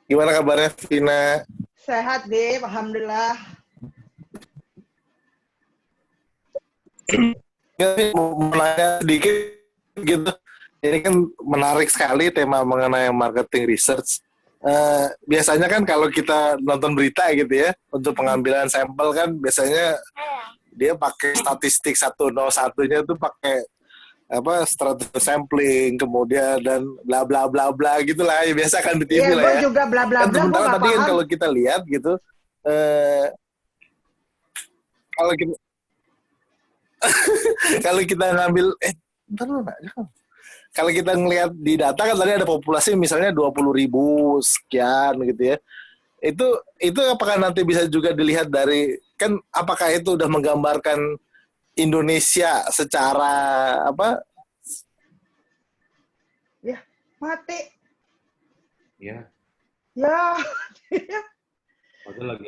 Gimana kabarnya, Vina? Sehat, Dip. Alhamdulillah. Mau nanya sedikit gitu. Ini kan menarik sekali tema mengenai marketing research. Biasanya kan kalau kita nonton berita gitu ya, untuk pengambilan sampel kan biasanya dia pakai statistik 101-nya tuh pakai strategy sampling, kemudian dan bla bla bla bla gitulah ya, biasa kan di TV lah ya. Juga bla bla bla. Sementara tadi kan kalau kita lihat gitu, kalau kita ngambil kalau kita ngelihat di data kan tadi ada populasi misalnya 20.000 sekian gitu ya. Itu apakah nanti bisa juga dilihat dari, kan apakah itu udah menggambarkan Indonesia secara Ya, mati. Ya.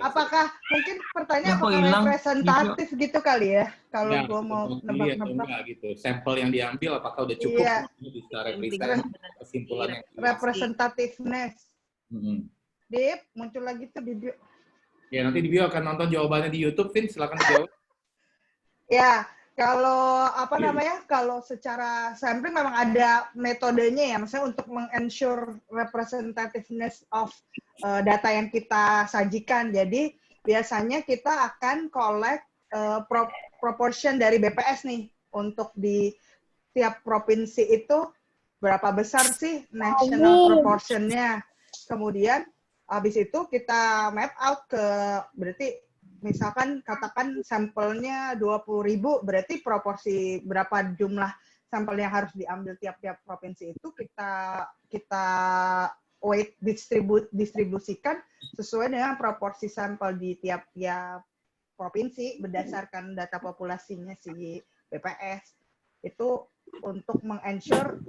Apakah mungkin pertanyaan representatif gitu kali ya? Kalau gue mau nebak-nebak gitu. Sampel yang diambil apakah udah cukup bisa represent kesimpulan yang representativeness. Dip, muncul lagi tuh di bio. Ya, nanti di bio akan nonton jawabannya di YouTube, Vin, silakan dijawab. Ya, kalau kalau secara sampling memang ada metodenya ya, maksudnya untuk meng-ensure representativeness of data yang kita sajikan. Jadi, biasanya kita akan collect proportion dari BPS nih, untuk di tiap provinsi itu berapa besar sih national proportion-nya. Kemudian, habis itu kita map out ke, berarti misalkan katakan sampelnya 20.000, berarti proporsi berapa jumlah sampel yang harus diambil tiap-tiap provinsi itu kita weight distribusikan sesuai dengan proporsi sampel di tiap-tiap provinsi berdasarkan data populasinya si BPS. Itu untuk meng-ensure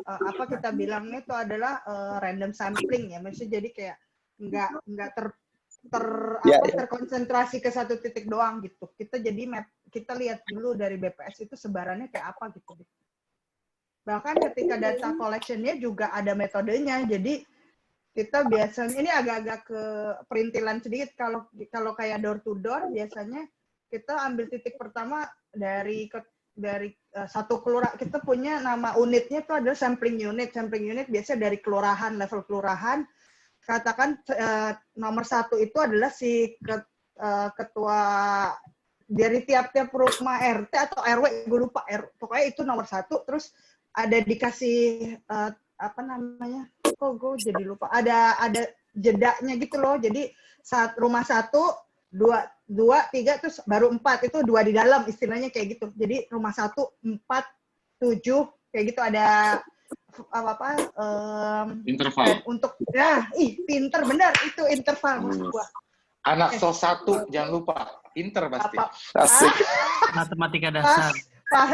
kita bilangnya itu adalah random sampling ya, maksudnya jadi kayak nggak terkonsentrasi ke satu titik doang gitu. Kita lihat dulu dari BPS itu sebarannya kayak apa gitu. Bahkan ketika data collection-nya juga ada metodenya. Jadi kita biasanya, ini agak-agak ke perintilan sedikit, kalau kayak door to door biasanya kita ambil titik pertama dari satu kelurahan. Kita punya nama unitnya itu adalah sampling unit. Sampling unit biasanya dari kelurahan, level kelurahan. Katakan nomor 1 itu adalah si ketua dari tiap-tiap rumah RT atau RW, gue lupa, pokoknya itu nomor 1. Terus ada dikasih kok gue jadi lupa, ada jedanya gitu loh. Jadi rumah 1, 2, 3, terus baru 4, itu 2 di dalam, istilahnya kayak gitu. Jadi rumah 1, 4, 7 kayak gitu, ada interval untuk pinter bener itu interval maksud gua. Anak SOS 1 jangan lupa pinter pasti. Matematika dasar.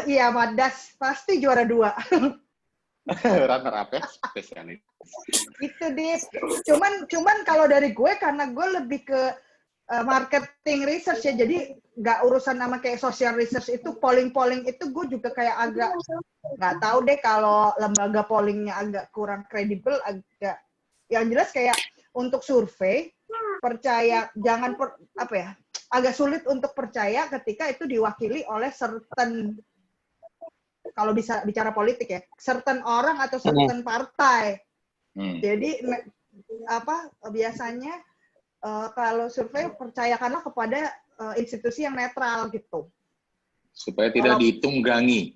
Iya, Madas pasti juara 2. Runner up ya, spesialis. Itu Dit. Cuman kalau dari gue karena gue lebih ke marketing research ya, jadi nggak urusan sama kayak social research itu polling itu gue juga kayak agak nggak tahu deh kalau lembaga pollingnya agak kurang kredibel, agak yang jelas kayak untuk survei percaya agak sulit untuk percaya ketika itu diwakili oleh certain, kalau bisa bicara politik ya, certain orang atau certain partai. Jadi biasanya kalau survei percayakanlah kepada institusi yang netral gitu. Supaya tidak ditunggangi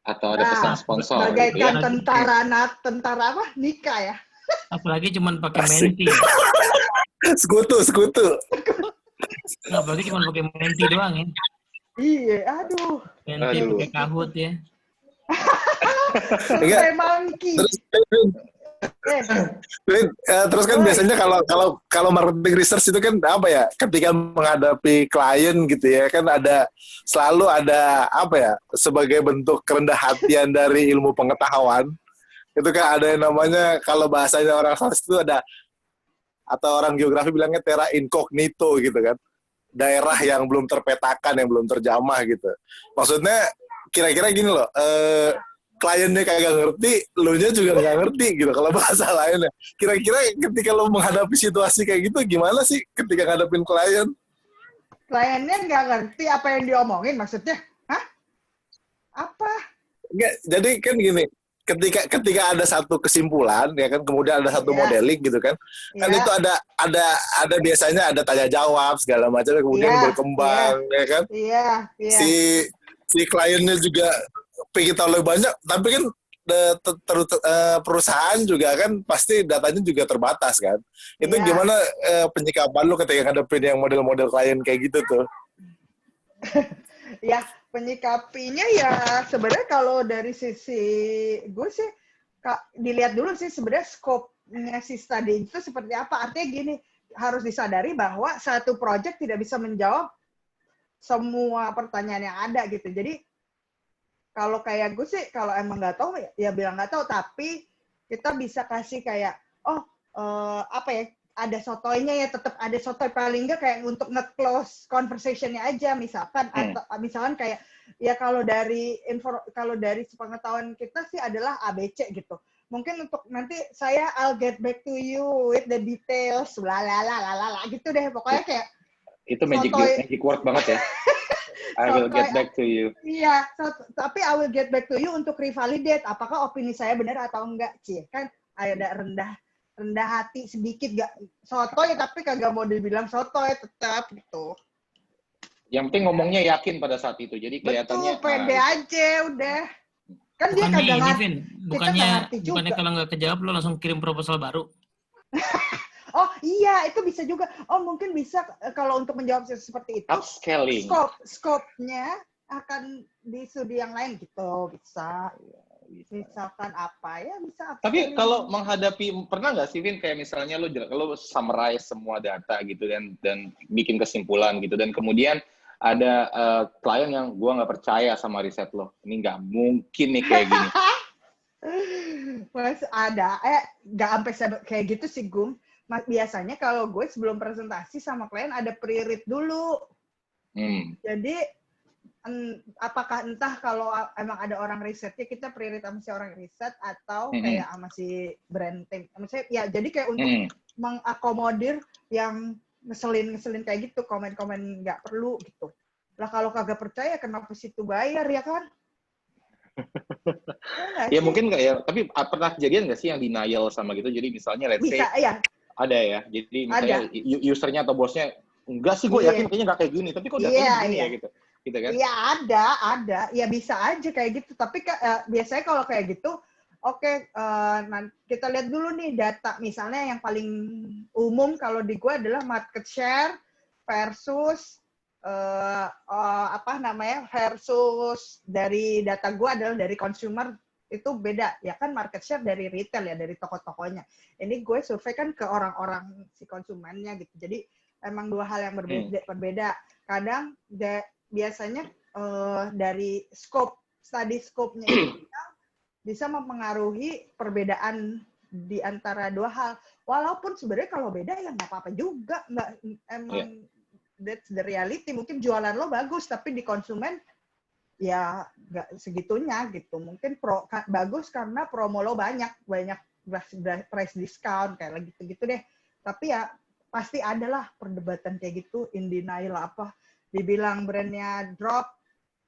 atau ada pesan sponsor. Bagaikan gitu ya. tentara apa? Nikah ya. Apalagi cuma pakai menti. Sekutu. Apalagi cuma pakai menti doang ya. Iya, aduh. Menti pakai kahut ya. Survei monkey. Terus kan biasanya kalau marketing research itu kan apa ya, ketika menghadapi klien gitu ya kan selalu ada apa ya, sebagai bentuk kerendah hatian dari ilmu pengetahuan itu kan ada yang namanya, kalau bahasanya orang sales itu ada, atau orang geografi bilangnya terra incognito gitu kan, daerah yang belum terpetakan, yang belum terjamah gitu. Maksudnya kira-kira gini loh, kliennya kagak ngerti, lu nya juga nggak ngerti gitu kalau bahasa lainnya. Kira-kira ketika lo menghadapi situasi kayak gitu gimana sih ketika ngadepin klien? Kliennya nggak ngerti apa yang diomongin maksudnya? Hah? Apa? Enggak, jadi kan gini, ketika ada satu kesimpulan ya kan, kemudian ada satu modeling gitu kan, kan itu ada biasanya ada tanya jawab segala macam, kemudian berkembang ya kan. Si kliennya juga pengen tahu lebih banyak, tapi kan perusahaan juga kan pasti datanya juga terbatas kan. Itu gimana penyikapan lu ketika ngadepin yang model-model klien kayak gitu tuh? Ya, penyikapinya ya sebenarnya kalau dari sisi gue sih dilihat dulu sih sebenarnya skopnya si study itu seperti apa. Artinya gini, harus disadari bahwa satu project tidak bisa menjawab semua pertanyaan yang ada gitu. Jadi kalau kayak gue sih, kalau emang nggak tahu ya bilang nggak tahu, tapi kita bisa kasih kayak apa ya, ada sotoynya ya, tetap ada sotoy, paling nggak kayak untuk nge-close conversation-nya aja misalkan, atau misalkan kayak ya kalau dari sepengetahuan kita sih adalah ABC gitu. Mungkin untuk nanti I'll get back to you with the details, lalala gitu deh, pokoknya kayak itu magic word banget ya. I will get back to you. Iya, tapi I will get back to you untuk revalidate apakah opini saya benar atau enggak, Cie. Kan ada rendah hati sedikit, gak sotoy tapi kagak mau dibilang sotoy tetap gitu. Yang penting ngomongnya yakin pada saat itu. Jadi kelihatannya pede aja udah. Kan dia kagak ngerti. Bukannya kalau nggak kejawab lo langsung kirim proposal baru. Oh iya, itu bisa juga. Oh mungkin bisa kalau untuk menjawab seperti itu. Upscaling. Skopnya akan di studi yang lain gitu, bisa. Misalkan apa ya, bisa. Tapi kalau menghadapi, pernah nggak sih Vin, kayak misalnya lo summarize semua data gitu dan bikin kesimpulan gitu, dan kemudian ada klien yang gua nggak percaya sama riset lo, ini nggak mungkin nih kayak gini. Mas ada, nggak sampai kayak gitu sih Gum. Biasanya kalau gue sebelum presentasi sama klien ada pre-read dulu. Jadi apakah entah kalau emang ada orang risetnya, kita pre-read sama si orang riset, atau kayak sama si brand team. Maksudnya ya jadi kayak untuk mengakomodir yang ngeselin kayak gitu, komen-komen nggak perlu gitu. Lah kalau kagak percaya kenapa situ bayar ya kan? Ya mungkin nggak ya, tapi pernah kejadian nggak sih yang denial sama gitu? Jadi misalnya let's say ada ya, jadi misalnya usernya atau bosnya, enggak sih gue yakin kayaknya nggak kayak gini, tapi kok datanya gini ya gitu kan? Iya ada, ya bisa aja kayak gitu. Tapi biasanya kalau kayak gitu, oke, kita lihat dulu nih data, misalnya yang paling umum kalau di gue adalah market share versus versus dari data gue adalah dari consumer. Itu beda ya kan, market share dari retail ya, dari toko-tokonya. Ini gue survei kan ke orang-orang si konsumennya gitu. Jadi emang dua hal yang berbeda. Kadang biasanya dari study scope-nya itu bisa mempengaruhi perbedaan di antara dua hal. Walaupun sebenarnya kalau beda ya nggak apa-apa juga, nggak emang that's the reality. Mungkin jualan lo bagus, tapi di konsumen ya nggak segitunya gitu. Mungkin bagus karena promo lo banyak price discount kayak gitu-gitu deh. Tapi ya pasti adalah perdebatan kayak gitu, in denial apa, dibilang brandnya drop,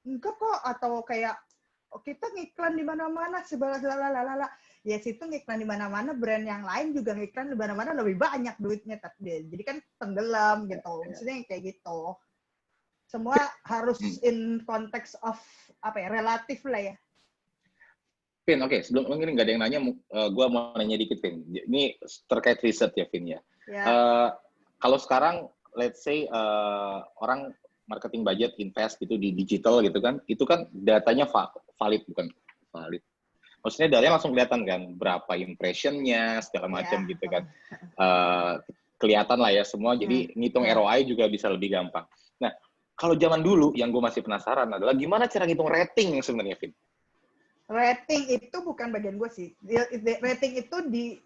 enggak kok, atau kayak kita ngiklan di mana-mana sebalalala. Ya situ ngiklan di mana-mana, brand yang lain juga ngiklan di mana-mana lebih banyak duitnya, tapi jadi kan tenggelam gitu. Maksudnya kayak gitu. Semua harus in context of relatif lah ya. Vin, oke, sebelum ini nggak ada yang nanya, gue mau nanya dikit, Vin. Ini terkait riset ya, Vin ya. Kalau sekarang, let's say orang marketing budget invest gitu di digital gitu kan, itu kan datanya valid, bukan valid. Maksudnya datanya langsung kelihatan kan, berapa impressionnya, segala macam gitu kan. Kelihatan lah ya semua, jadi ngitung ROI juga bisa lebih gampang. Nah, kalau zaman dulu yang gue masih penasaran adalah gimana cara ngitung rating yang sebenarnya, Vin? Rating itu bukan bagian gue sih. Rating itu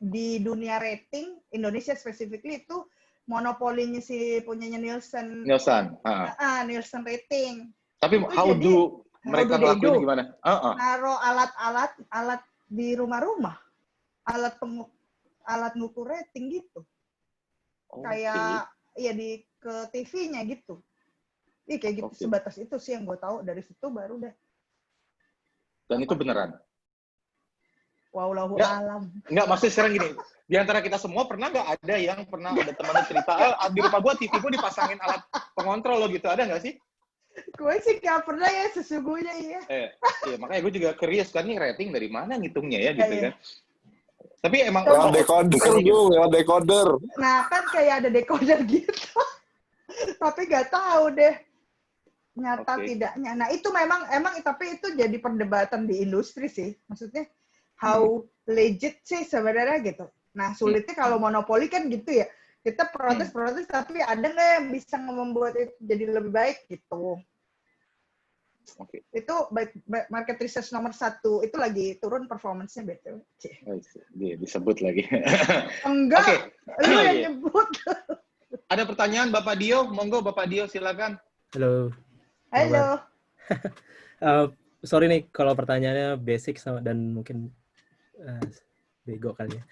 di dunia rating, Indonesia specifically itu monopolinya si punyanya Nielsen. Nielsen Nielsen rating. Tapi how do mereka ngelakuin gimana? Naruh alat di rumah-rumah. Alat ngukur rating gitu. Kayak ya ke TV-nya gitu. Kayak gitu, sebatas itu sih yang gue tahu. Dari situ baru deh. Dan itu beneran? Wallahu alam. Enggak, maksudnya sekarang gini, di antara kita semua pernah nggak ada yang pernah ada temannya cerita, di rumah gue TV gue dipasangin alat pengontrol lo gitu, ada nggak sih? Gue sih nggak pernah ya sesungguhnya iya. Iya, makanya gue juga curious kan, nih rating dari mana ngitungnya ya gitu kan. Tapi emang lewat decoder. Nah kan kayak ada decoder gitu. Tapi nggak tahu deh nyata tidaknya. Nah itu memang tapi itu jadi perdebatan di industri sih. Maksudnya how legit sih sebenarnya gitu. Nah sulitnya kalau monopoli kan gitu ya. Kita protes tapi ada nggak yang bisa membuat itu jadi lebih baik gitu. Itu market research nomor 1 itu lagi turun performance-nya betul. Dia disebut lagi. Enggak, lu yang nyebut. Ada pertanyaan Bapak Dio, monggo Bapak Dio silakan. Halo. Sorry nih kalau pertanyaannya basic dan mungkin bego kali ya.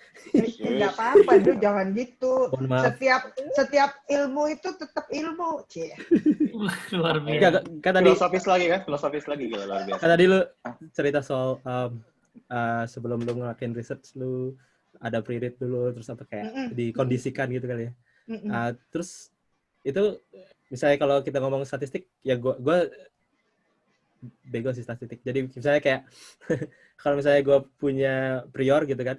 Enggak apa-apa, jangan gitu. Setiap ilmu itu tetap ilmu, Luar biasa. Kan tadi filosofis lagi gitu luar biasa. Kan tadi lu cerita soal sebelum lu ngelakuin research lu ada pre-read dulu, terus apa kayak dikondisikan gitu kali ya. Terus itu misalnya kalau kita ngomong statistik, ya gue bego sih statistik. Jadi misalnya kayak kalau misalnya gue punya prior gitu kan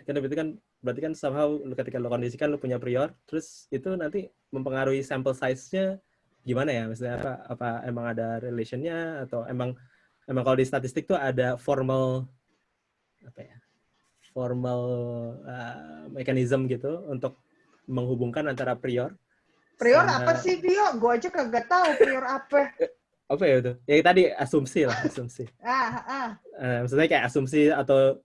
berarti kan somehow ketika lo kondisikan lo punya prior, terus itu nanti mempengaruhi sample size-nya gimana ya? Maksudnya apa emang ada relation-nya atau emang kalau di statistik tuh ada formal mechanism gitu untuk menghubungkan antara prior. Prior apa sih, Dio? Gue aja kagak tahu prior apa. Apa ya itu? Ya tadi asumsi. Maksudnya kayak asumsi atau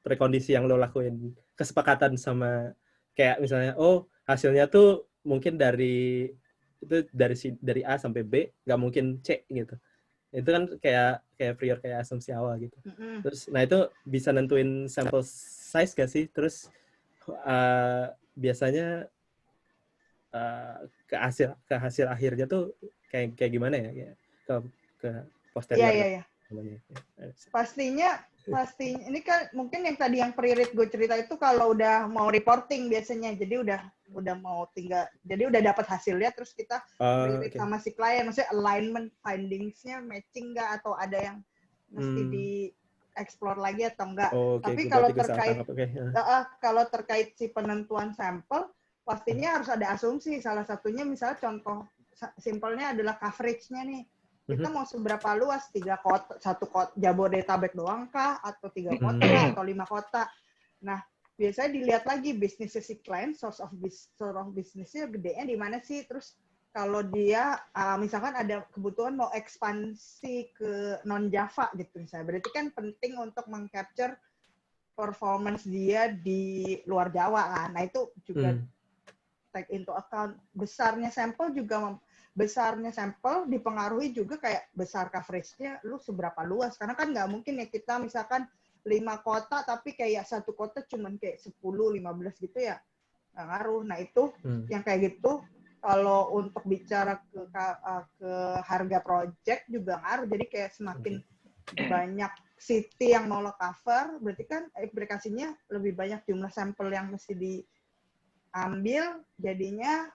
prekondisi yang lo lakuin, kesepakatan sama kayak misalnya hasilnya tuh mungkin dari A sampai B, nggak mungkin C gitu. Itu kan kayak prior kayak asumsi awal gitu. Terus nah itu bisa nentuin sample size gak sih? Terus biasanya ke hasil akhirnya tuh kayak gimana ya, ke posterior. Iya. Pastinya ini kan mungkin yang tadi yang pre-read gue cerita itu kalau udah mau reporting biasanya, jadi udah mau tinggal, jadi udah dapat hasilnya terus kita pre-read sama si klien, maksudnya alignment findings-nya matching nggak atau ada yang mesti di explore lagi atau enggak. Tapi kalau terkait si penentuan sampel pastinya harus ada asumsi. Salah satunya misalnya contoh simpelnya adalah coverage-nya nih. Kita mau seberapa luas, 3 kota, 1 kota Jabodetabek doang kah, atau 3 kota, atau 5 kota. Nah, biasanya dilihat lagi bisnisnya si klien, source of business-nya gedenya di mana sih, terus kalau dia misalkan ada kebutuhan mau ekspansi ke non Java gitu misalnya, berarti kan penting untuk mengcapture performance dia di luar Jawa kan. Nah itu juga take into account. Besarnya sampel dipengaruhi juga kayak besar coverage-nya lu seberapa luas, karena kan nggak mungkin ya kita misalkan 5 kota tapi kayak satu kota cuman kayak 10-15 gitu ya, nggak ngaruh. Nah itu yang kayak gitu kalau untuk bicara ke harga project juga ngaruh. Jadi kayak semakin banyak city yang mau lo cover, berarti kan implikasinya lebih banyak jumlah sampel yang mesti diambil. Jadinya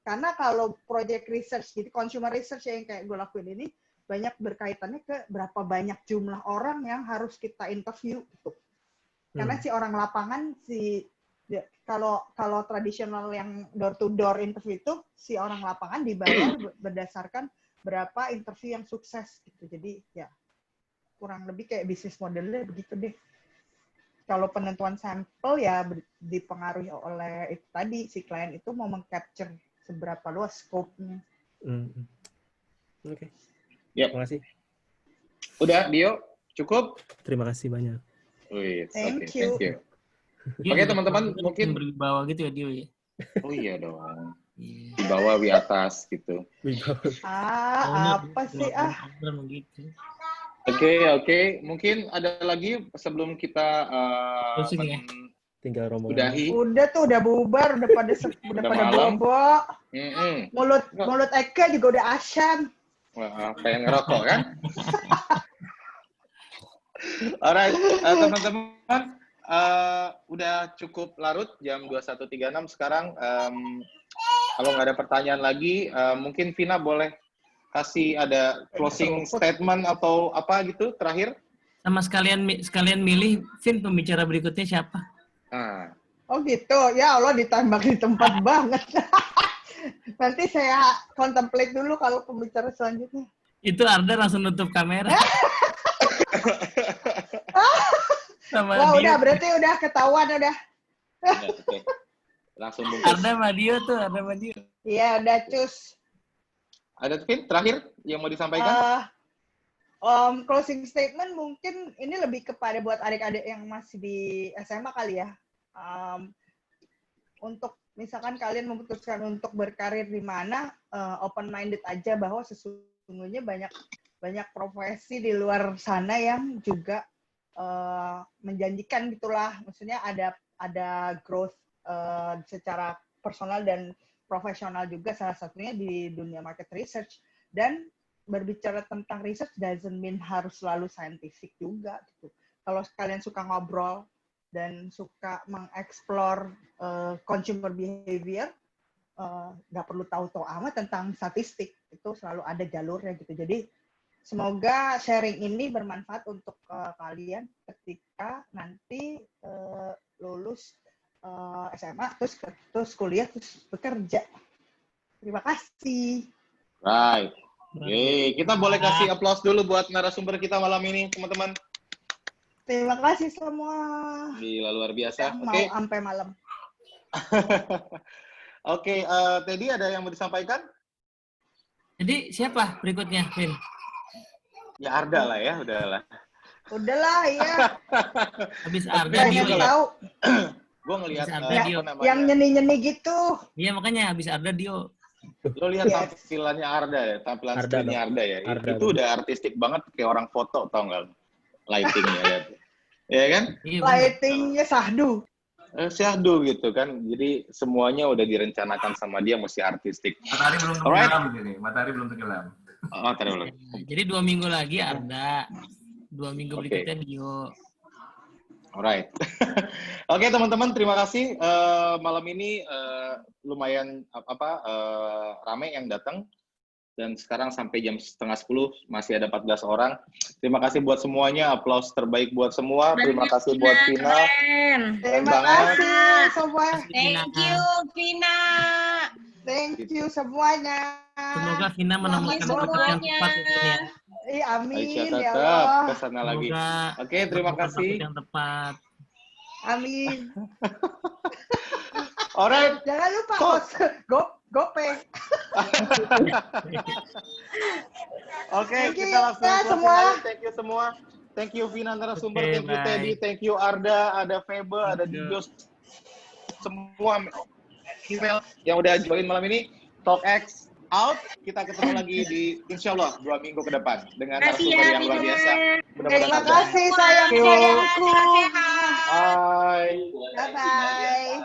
karena kalau project research gitu, consumer research yang kayak gue lakuin ini banyak berkaitannya ke berapa banyak jumlah orang yang harus kita interview gitu. Karena si orang lapangan kalau tradisional yang door to door interview itu si orang lapangan dibayar berdasarkan berapa interview yang sukses gitu. Jadi ya kurang lebih kayak bisnis modelnya begitu deh. Kalau penentuan sampel ya dipengaruhi oleh itu tadi, si klien itu mau meng-capture seberapa luas scope-nya. Oke. Yep. Terima kasih. Udah, Dio? Cukup? Terima kasih banyak. Thank you. Oke, teman-teman, mungkin berwibawa gitu ya, Dio ya? Oh iya dong. Di bawah, di atas gitu. Apa sih Oke. Mungkin ada lagi sebelum kita tinggal rombongan. Udah tuh, udah bubar, udah pada bobo. Mulut Eka juga udah asam. Wah, pengen ngerokok kan? Alright, teman-teman, udah cukup larut jam 21.36 sekarang. Kalau nggak ada pertanyaan lagi, mungkin Vina boleh kasih ada closing statement atau apa gitu terakhir? Sama sekalian milih Vin pembicara berikutnya siapa? Oh gitu, ya Allah ditambah di tempat banget. Nanti saya contemplate dulu kalau pembicara selanjutnya. Itu Arda langsung nutup kamera. Wah, udah berarti udah ketahuan udah. Okay. Langsung bungkus. Arda sama Dio. Iya, udah cus. Ada Vin terakhir yang mau disampaikan? Closing statement mungkin ini lebih kepada buat adik-adik yang masih di SMA kali ya. Untuk misalkan kalian memutuskan untuk berkarir di mana, open minded aja bahwa sesungguhnya banyak profesi di luar sana yang juga menjanjikan gitulah. Maksudnya ada growth secara personal dan profesional juga, salah satunya di dunia market research. Dan berbicara tentang research doesn't mean harus selalu scientific juga gitu. Kalau kalian suka ngobrol dan suka mengeksplor consumer behavior, nggak perlu tahu-tahu amat tentang statistik, itu selalu ada jalurnya gitu. Jadi semoga sharing ini bermanfaat untuk kalian ketika nanti lulus SMA, terus kuliah, terus bekerja. Terima kasih. Right. Oke, kita boleh kasih aplaus dulu buat narasumber kita malam ini, teman-teman. Terima kasih semua. Gila, luar biasa. Mau sampai malam. Oke, Teddy ada yang mau disampaikan? Jadi siapa berikutnya, Vin? Ya Arda lah ya, udahlah. Udahlah ya. Habis Arda Dio ya. Tahu. Gue ngelihat yang nyeni-nyeni gitu. Iya, makanya habis Arda Dio. Lo lihat tampilannya Arda ya, tampilan screen-nya Arda ya. Itu udah artistik banget, kayak orang foto, tau nggak? Lighting-nya ya. Ya kan? Lighting-nya sahdu. Syahdu gitu kan. Jadi semuanya udah direncanakan sama dia, mesti artistik. Matahari belum tenggelam gini. Matahari belum tenggelam. Oh, belum. Jadi 2 minggu lagi Arda. 2 minggu berikutnya Dio. Alright. Oke, teman-teman, terima kasih. Malam ini lumayan ramai yang datang. Dan sekarang sampai jam 9:30 masih ada 14 orang. Terima kasih buat semuanya. Aplaus terbaik buat semua. Terima kaskasih buat Vina. Terima kasih semua. Thank you, Vina. Thank you semuanya. Semoga Vina menemukan tempat yang tepat di sini ya. Amin. Aisyah Ya tetap Allah. ke sana lagi. Oke, terima kasih. Yang tepat. Amin. Alright. Jangan lupa GoPay. Oke, Thank you kita langsung ya closing semua. aja. Thank you semua. Thank you Vina narasumber, Oke, thank you bye. Teddy, thank you Arda, ada Febe, ada Dios, semua email yang udah join malam ini. TalkX out. Kita ketemu lagi di insya Allah 2 minggu ke depan dengan narasumber yang luar biasa. Mudah-mudahan Terima ada. kasih sayang-sayangku. Bye. Bye-bye.